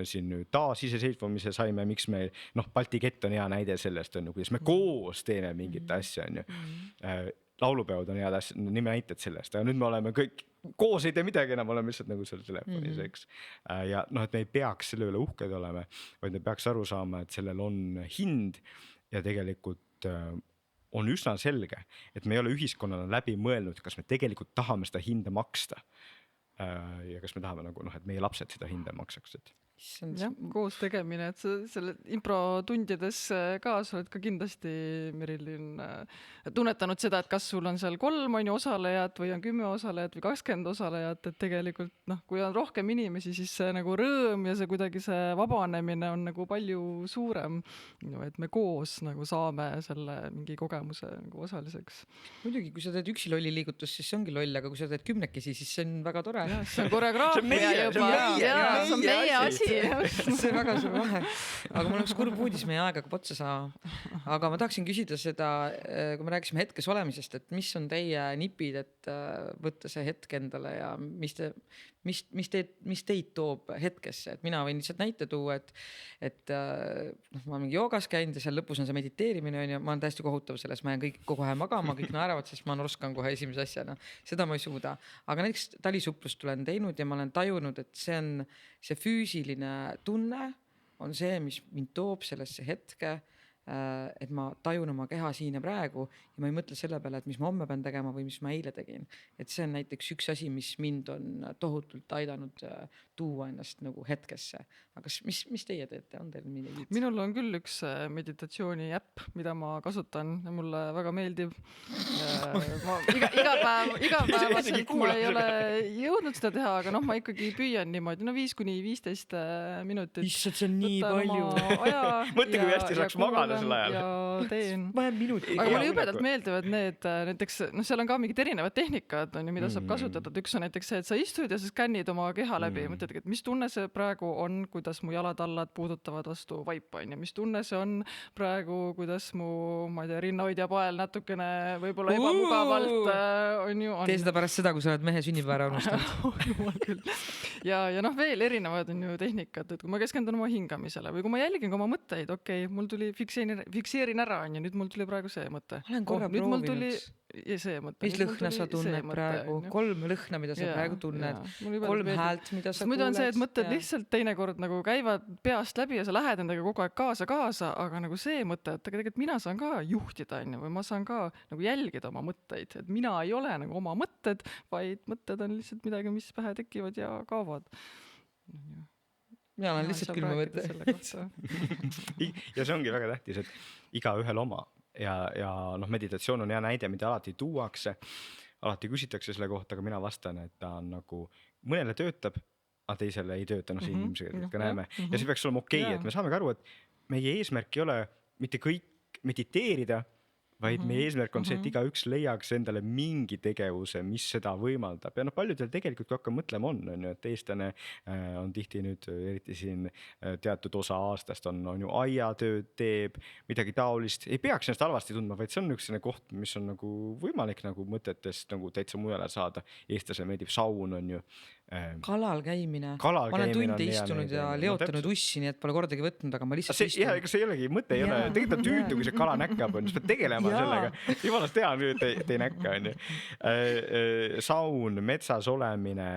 siin nüüd taasiseseisvumise saime, miks me, noh, Balti kett on hea näide sellest, on ju, kuidas me koos teeme mingit asja, on ju. Laulupeod on head asjad, nime näited sellest, aga nüüd me oleme kõik koos ei tee midagi enam, oleme lihtsalt nagu seal telefonis, eks. Ja noh, et me ei peaks selle üle uhked olema, vaid me peaks aru saama, et sellel on hind ja tegelikult on üsna selge, et me ei ole ühiskonnana läbi mõelnud, kas me tegelikult tahame seda hinda maksta ja kas me tahame nagu, noh, et meie lapsed seda hinda maksaks, et jah, koos tegemine, et sa selle improtundides ka, sa oled ka kindlasti, Merilin, tunnetanud seda, et kas sul on seal 3 on ju osalejat või on 10 osalejat või 20 osalejat, et tegelikult noh, kui on rohkem inimesi, siis see nagu rõõm ja see kuidagi see vabanemine on nagu palju suurem, et me koos nagu saame selle mingi kogemuse nagu osaliseks. Muidugi, kui sa teed üksi lolli liigutust, siis see ongi loll, aga kui sa teed 10-kesi, siis see on väga tore. Ja, see on koreograafia juba. See on meie asi. See on väga suur vahe. Aga mul oleks kurb uudis, meie aeg hakkab otsa saama. Aga ma tahaksin küsida seda, kui me rääkisime hetkes olemisest, et mis on teie nipid, et võtta see hetk endale ja mis teid toob hetkesse, et mina võin lihtsalt näite tuua, et noh, ma olen mingi joogas käinud ja seal lõpus on see mediteerimine on ja ma olen täiesti kohutav selles, ma jään kogu aeg magama, kõik naeravad, sest ma norskan kohe esimese asjana, seda ma ei suuda. Aga näiteks talisuplust olen teinud ja ma olen tajunud, et see füüsiline tunne on see, mis mind toob sellesse hetke, et ma tajun oma keha siin ja praegu ja ma ei mõtle selle peale, et mis ma homme pean tegema või mis ma eile tegin. Et see on näiteks üks asi, mis mind on tohutult aidanud tuua ennast nagu hetkesse. Aga mis teie teete? On teil midagi? Minul on küll üks meditatsiooni äpp, mida ma kasutan ja mulle väga meeldib. Ma igapäevaselt ma ei ole jõudnud seda teha, aga noh, ma ikkagi püüan niimoodi, 5-15 minutit. Issad, see on nii palju. Mõtle, kui hästi saaks magada sel ajal. Ja teen. Vähem minuti. Aga mulle jõbedalt meeldivad need, näiteks, noh, seal on ka mingid erinevad tehnikad, mida saab kasutada. Üks on näiteks see, et sa istud ja sa skännid oma keha läbi ja mõtled, et mis tunne see praegu on, kuidas mu jalatallad puudutavad vastu vaipa, ja mis tunne see on praegu, kuidas mu, ma ei tea, rinnahoidja pael natukene võib-olla ebamugavalt on ju. Tee seda pärast seda, kui sa oled mehe sünnipäeva unustanud. Ja noh, veel erinevad on ju tehnikad, et kui ma keskendun oma hingamisele või kui ma jälgin oma mõtteid, okei, mul tuli fikseerin ära, on ju, nüüd mul tuli praegu see mõte. Olen korra proovinud. Ja see mõte. Mis lõhna sa tunned praegu? 3 lõhna, mida sa praegu tunned. 3 häält, mida sa kuuled. Muidu on see, et mõtted lihtsalt teinekord nagu käivad peast läbi ja sa lähed endaga kogu aeg kaasa, aga nagu see mõte, et tegelikult mina saan ka juhtida, või ma saan ka nagu jälgida oma mõtteid, et mina ei ole nagu oma mõtted, vaid mõtted on lihtsalt midagi, mis pähe tekivad ja kaovad. Mina olen lihtsalt külma mõte. Ja see ongi väga tähtis, et iga ühel oma. Ja noh, meditatsioon on hea näide, mida alati tuuakse, alati küsitakse selle kohta, aga mina vastan, et ta on nagu mõnele töötab, aga teisele ei tööta, noh, siin ilmselt ka näeme. Ja see peaks olema okei, et me saame ka aru, et meie eesmärk ei ole mitte kõik mediteerida, vaid meie eesmärk on see, et igaüks leiaks endale mingi tegevuse, mis seda võimaldab. Ja noh, paljudel tegelikult kui hakka mõtlema on ju, et eestlane on tihti nüüd, eriti siin teatud osa aastast on ju aiatööd teeb, midagi taolist. Ei peaks ennast halvasti tundma, vaid see on üks koht, mis on nagu võimalik nagu mõtetest nagu täitsa mujale saada. Eestlasele meeldib saun on ju. Kalal käimine. Ma olen tunde istunud ja leotanud ussi, nii et pole kordagi võtnud, aga ma lihtsalt istun. Jah, ega see ei olegi, mõte ei ole. Tegelikult on tüütu, kui see kala näkkab, on, siis pead tegelema sellega. Jumalast teha, nüüd ei näkka. Saun, metsas olemine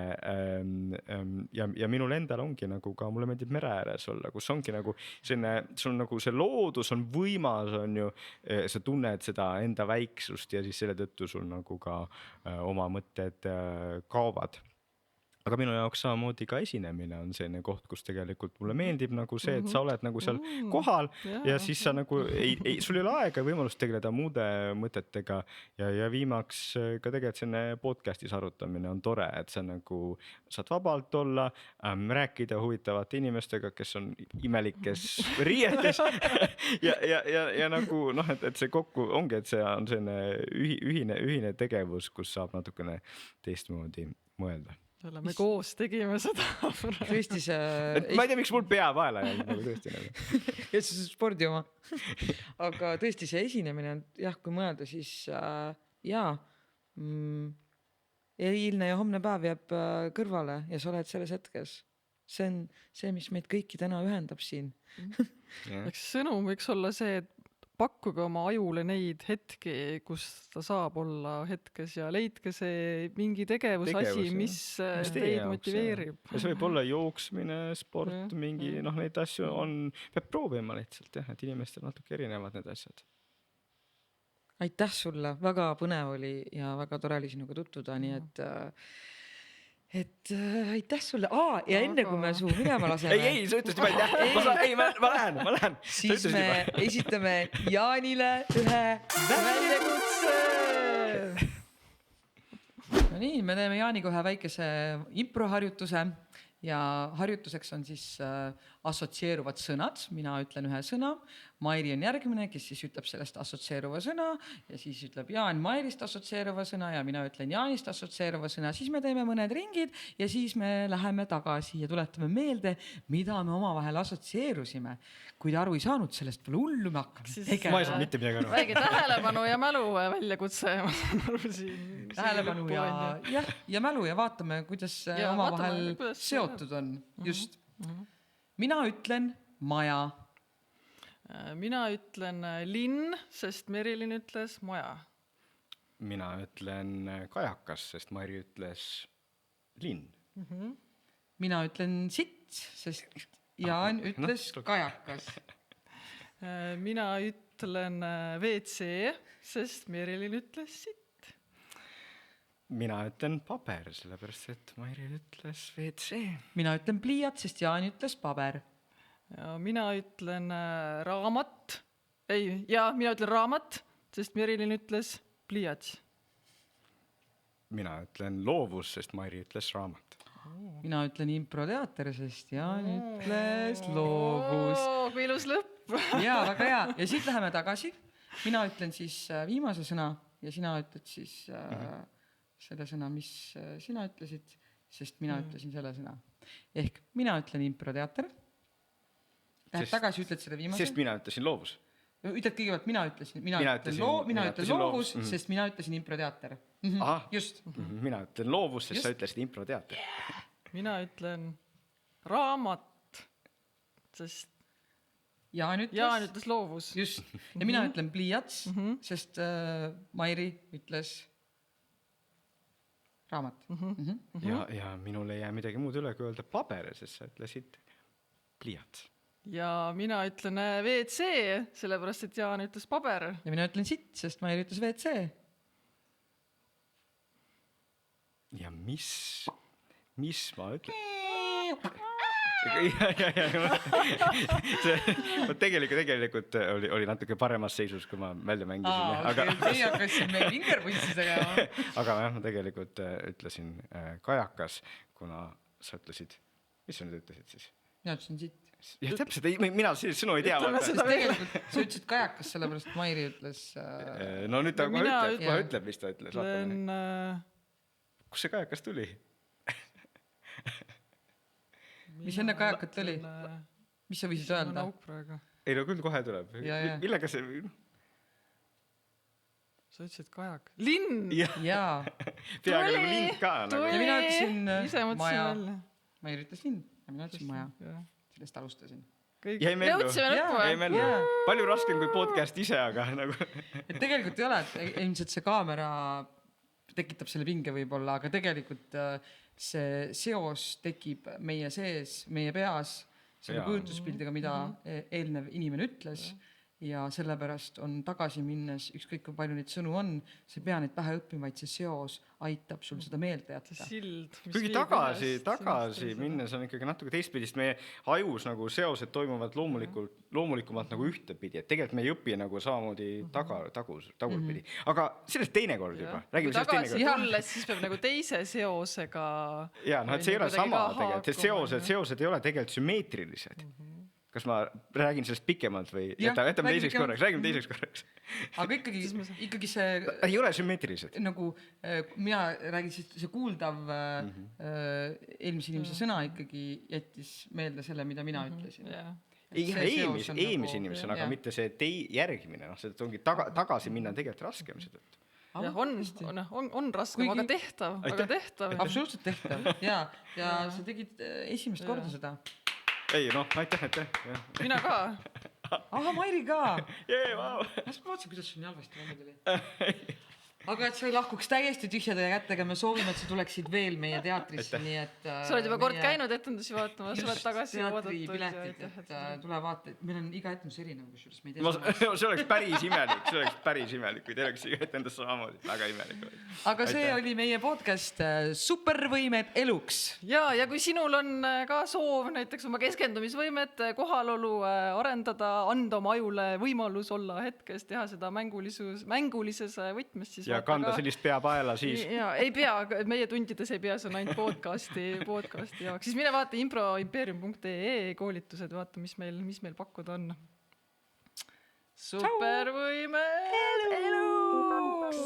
ja minul endal ongi nagu ka, mulle meeldib mere ääres olla, kus ongi nagu sul nagu see loodus on võimas, on ju, sa tunned seda enda väiksust ja siis selle tõttu sul nagu ka oma mõtted kaovad. aga minu jaoks samamoodi ka esinemine on selline koht, kus tegelikult mulle meeldib nagu see, et sa oled nagu seal kohal ja siis sa nagu sul ei ole aega ja võimalust tegeleda muude mõtetega ja viimaks ka tegelikult selline podcast'is arutamine on tore, et sa nagu saad vabalt olla, rääkida huvitavate inimestega, kes on imelikes riietes ja nagu noh, et see kokku ongi, et see on selline ühine tegevus, kus saab natukene teistmoodi mõelda. Me koos tegime seda. Tõesti see... Ma ei tea, miks mul pea vaela jäi, nagu tõesti nagu. Ja see spordi oma. Aga tõesti see esinemine on, jah, kui mõelda, siis eilne ja homne päev jääb kõrvale ja sa oled selles hetkes. See on see, mis meid kõiki täna ühendab siin. Eks sõnum võiks olla see, et pakkuge oma ajule neid hetki, kus ta saab olla hetkes ja leidke see mingi tegevusasi, mis teid motiveerib. Ja see võib olla jooksmine, sport, mingi, noh, neid asju peab proovima lihtsalt, jah, et inimestel natuke erinevad need asjad. Aitäh sulle, väga põnev oli ja väga tore oli sinuga tutvuda, nii et aitäh sulle. Ja enne kui me su minema laseme. Ei, sa ütlesid juba aitäh. Ma lähen. Siis me esitame Jaanile ühe väljakutse. No nii, me teeme Jaaniga ühe väikese improharjutuse ja harjutuseks on siis assotsieeruvad sõnad. Mina ütlen ühe sõna. Mairi on järgmine, kes siis ütleb sellest assotsieeruva sõna ja siis ütleb Jaan Mairist assotsieeruva sõna ja mina ütlen Jaanist assotsieeruva sõna. Siis me teeme mõned ringid ja siis me läheme tagasi ja tuletame meelde, mida me omavahel assotsieerusime. Kui te aru ei saanud, sellest pole hullu me hakkame. Ma ei saa mitte midagi aru. Väike tähelepanu ja mälu väljakutse. Ma saan aru siin. Tähelepanu ja mälu ja vaatame, kuidas omavahel seotud on. Just. Mina ütlen maja. Mina ütlen linn, sest Merilin ütles maja. Mina ütlen kajakas, sest Mairi ütles linn. Mina ütlen sitt, sest Jaan ütles kajakas. Mina ütlen WC, sest Merilin ütles sitt. Mina ütlen paber, sellepärast et Mairi ütles WC. Mina ütlen pliiat, sest Jaan ütles paber. Ja mina ütlen raamat. Mina ütlen raamat, sest Merilin ütles pliiats. Mina ütlen loovus, sest Mairi ütles raamat. Mina ütlen improteater, sest Jaan ütles loovus. Kui ilus lõpp. Jaa, väga hea. Ja siit läheme tagasi. Mina ütlen siis viimase sõna ja sina ütled siis selle sõna, mis sina ütlesid, sest mina ütlesin selle sõna. Ehk mina ütlen improteater. Lähed tagasi, ütled seda viimase. Sest mina ütlesin loovus. Ütled kõigepealt, mina ütlen loovus, sest mina ütlesin improteater. Just. Mina ütlen loovus, sest sa ütlesid improteater. Mina ütlen raamat, sest Jaan ütles loovus. Just. Ja mina ütlen pliiats, sest Mairi ütles raamat. Ja minul ei jää midagi muud üle kui öelda paber, sest sa ütlesid pliiats. Ja mina ütlen WC, sellepärast et Jaan ütles paber. Ja mina ütlen sitt, sest Mairi ütles WC. Ja mis ma ütlen? Tegelikult oli natuke paremas seisus, kui ma välja mängisin. Teie hakkasin meil vingerpuntsisega. Aga ma tegelikult ütlesin kajakas, kuna sa ütlesid, mis sa nüüd ütlesid siis? Mina ütlesin sitt. Ja täpselt, mina sõnu ei tea. Tegelikult sa ütlesid kajakas, sellepärast Mairi ütles... No nüüd ta kohe ütleb, mis ta ütles. Kus see kajakas tuli? Mis enne kajakat oli? Mis sa võisid öelda? Ei no küll kohe tuleb. Millega see... Sa ütlesid kajak. Linn! Jaa. Peaaegu nagu linn ka. Ja mina ütlesin maja. Mairi ütles linn ja mina ütlesin maja. Sellest alustasin. Jäi mendu. Palju raskem kui podcast ise, aga nagu... Et tegelikult ei ole, et ilmselt see kaamera tekitab selle pinge võib-olla, aga tegelikult see seos tekib meie sees, meie peas, selle kujutuspildiga, mida eelnev inimene ütles ja sellepärast on tagasi minnes, ükskõik kui palju neid sõnu on, sa ei pea neid pähe õppima, vaid see seos aitab sul seda meelde jätta. Sild. kuigi tagasi minnes on ikkagi natuke teistpidi, sest meie ajus nagu seosed toimuvad loomulikumalt nagu ühtepidi, et tegelikult me ei õpi nagu samamoodi tagurpidi. Aga sellest teinekord juba. Räägime sellest tagasi teinekord. tulles siis peab nagu teise seosega. Ja, no, et see ei ole sama tegelikult, et seosed ei ole tegelikult sümmeetrilised. Kas ma räägin sellest pikemalt või jätame teiseks korraks? Aga ikkagi see... Ei ole sümmeetrilised. Nagu mina räägin, see kuuldav eelmise inimese sõna ikkagi jättis meelde selle, mida mina ütlesin. Eelmise inimesena, aga mitte see järgmine. See ongi tagasi minna tegelikult raskem seetõttu. On raskem, aga tehtav. Absoluutselt tehtav. Ja sa tegid esimest korda seda. Ei, aitäh. Mina ka. Aha, Mairi ka. Wow. Ma vaatasin, kuidas sul nii halvasti välja tuli. Aga et sa ei lahkuks täiesti tühjade kättega, me soovime, et sa tuleksid veel meie teatrisse, nii et... Sa oled juba kord käinud etendusi vaatama, sa oled tagasi teatripiletid, et tule vaata, et meil on iga etendus erinev, kusjuures me ei tea. See oleks päris imelik, kui teil oleks iga etendus samamoodi, väga imelik. Aga see oli meie podcast Supervõimed eluks. Ja kui sinul on ka soov näiteks oma keskendumisvõimet, kohalolu arendada, anda oma ajule võimalus olla hetkes, teha seda mängulises võtmes, siis ja kanda sellist peapaela siis. Ja, ei pea, meie tundides ei pea, see on ainult podcasti jaoks. Siis mine vaata improimperium.ee koolitused, vaata, mis meil pakkuda on. Supervõimed eluks!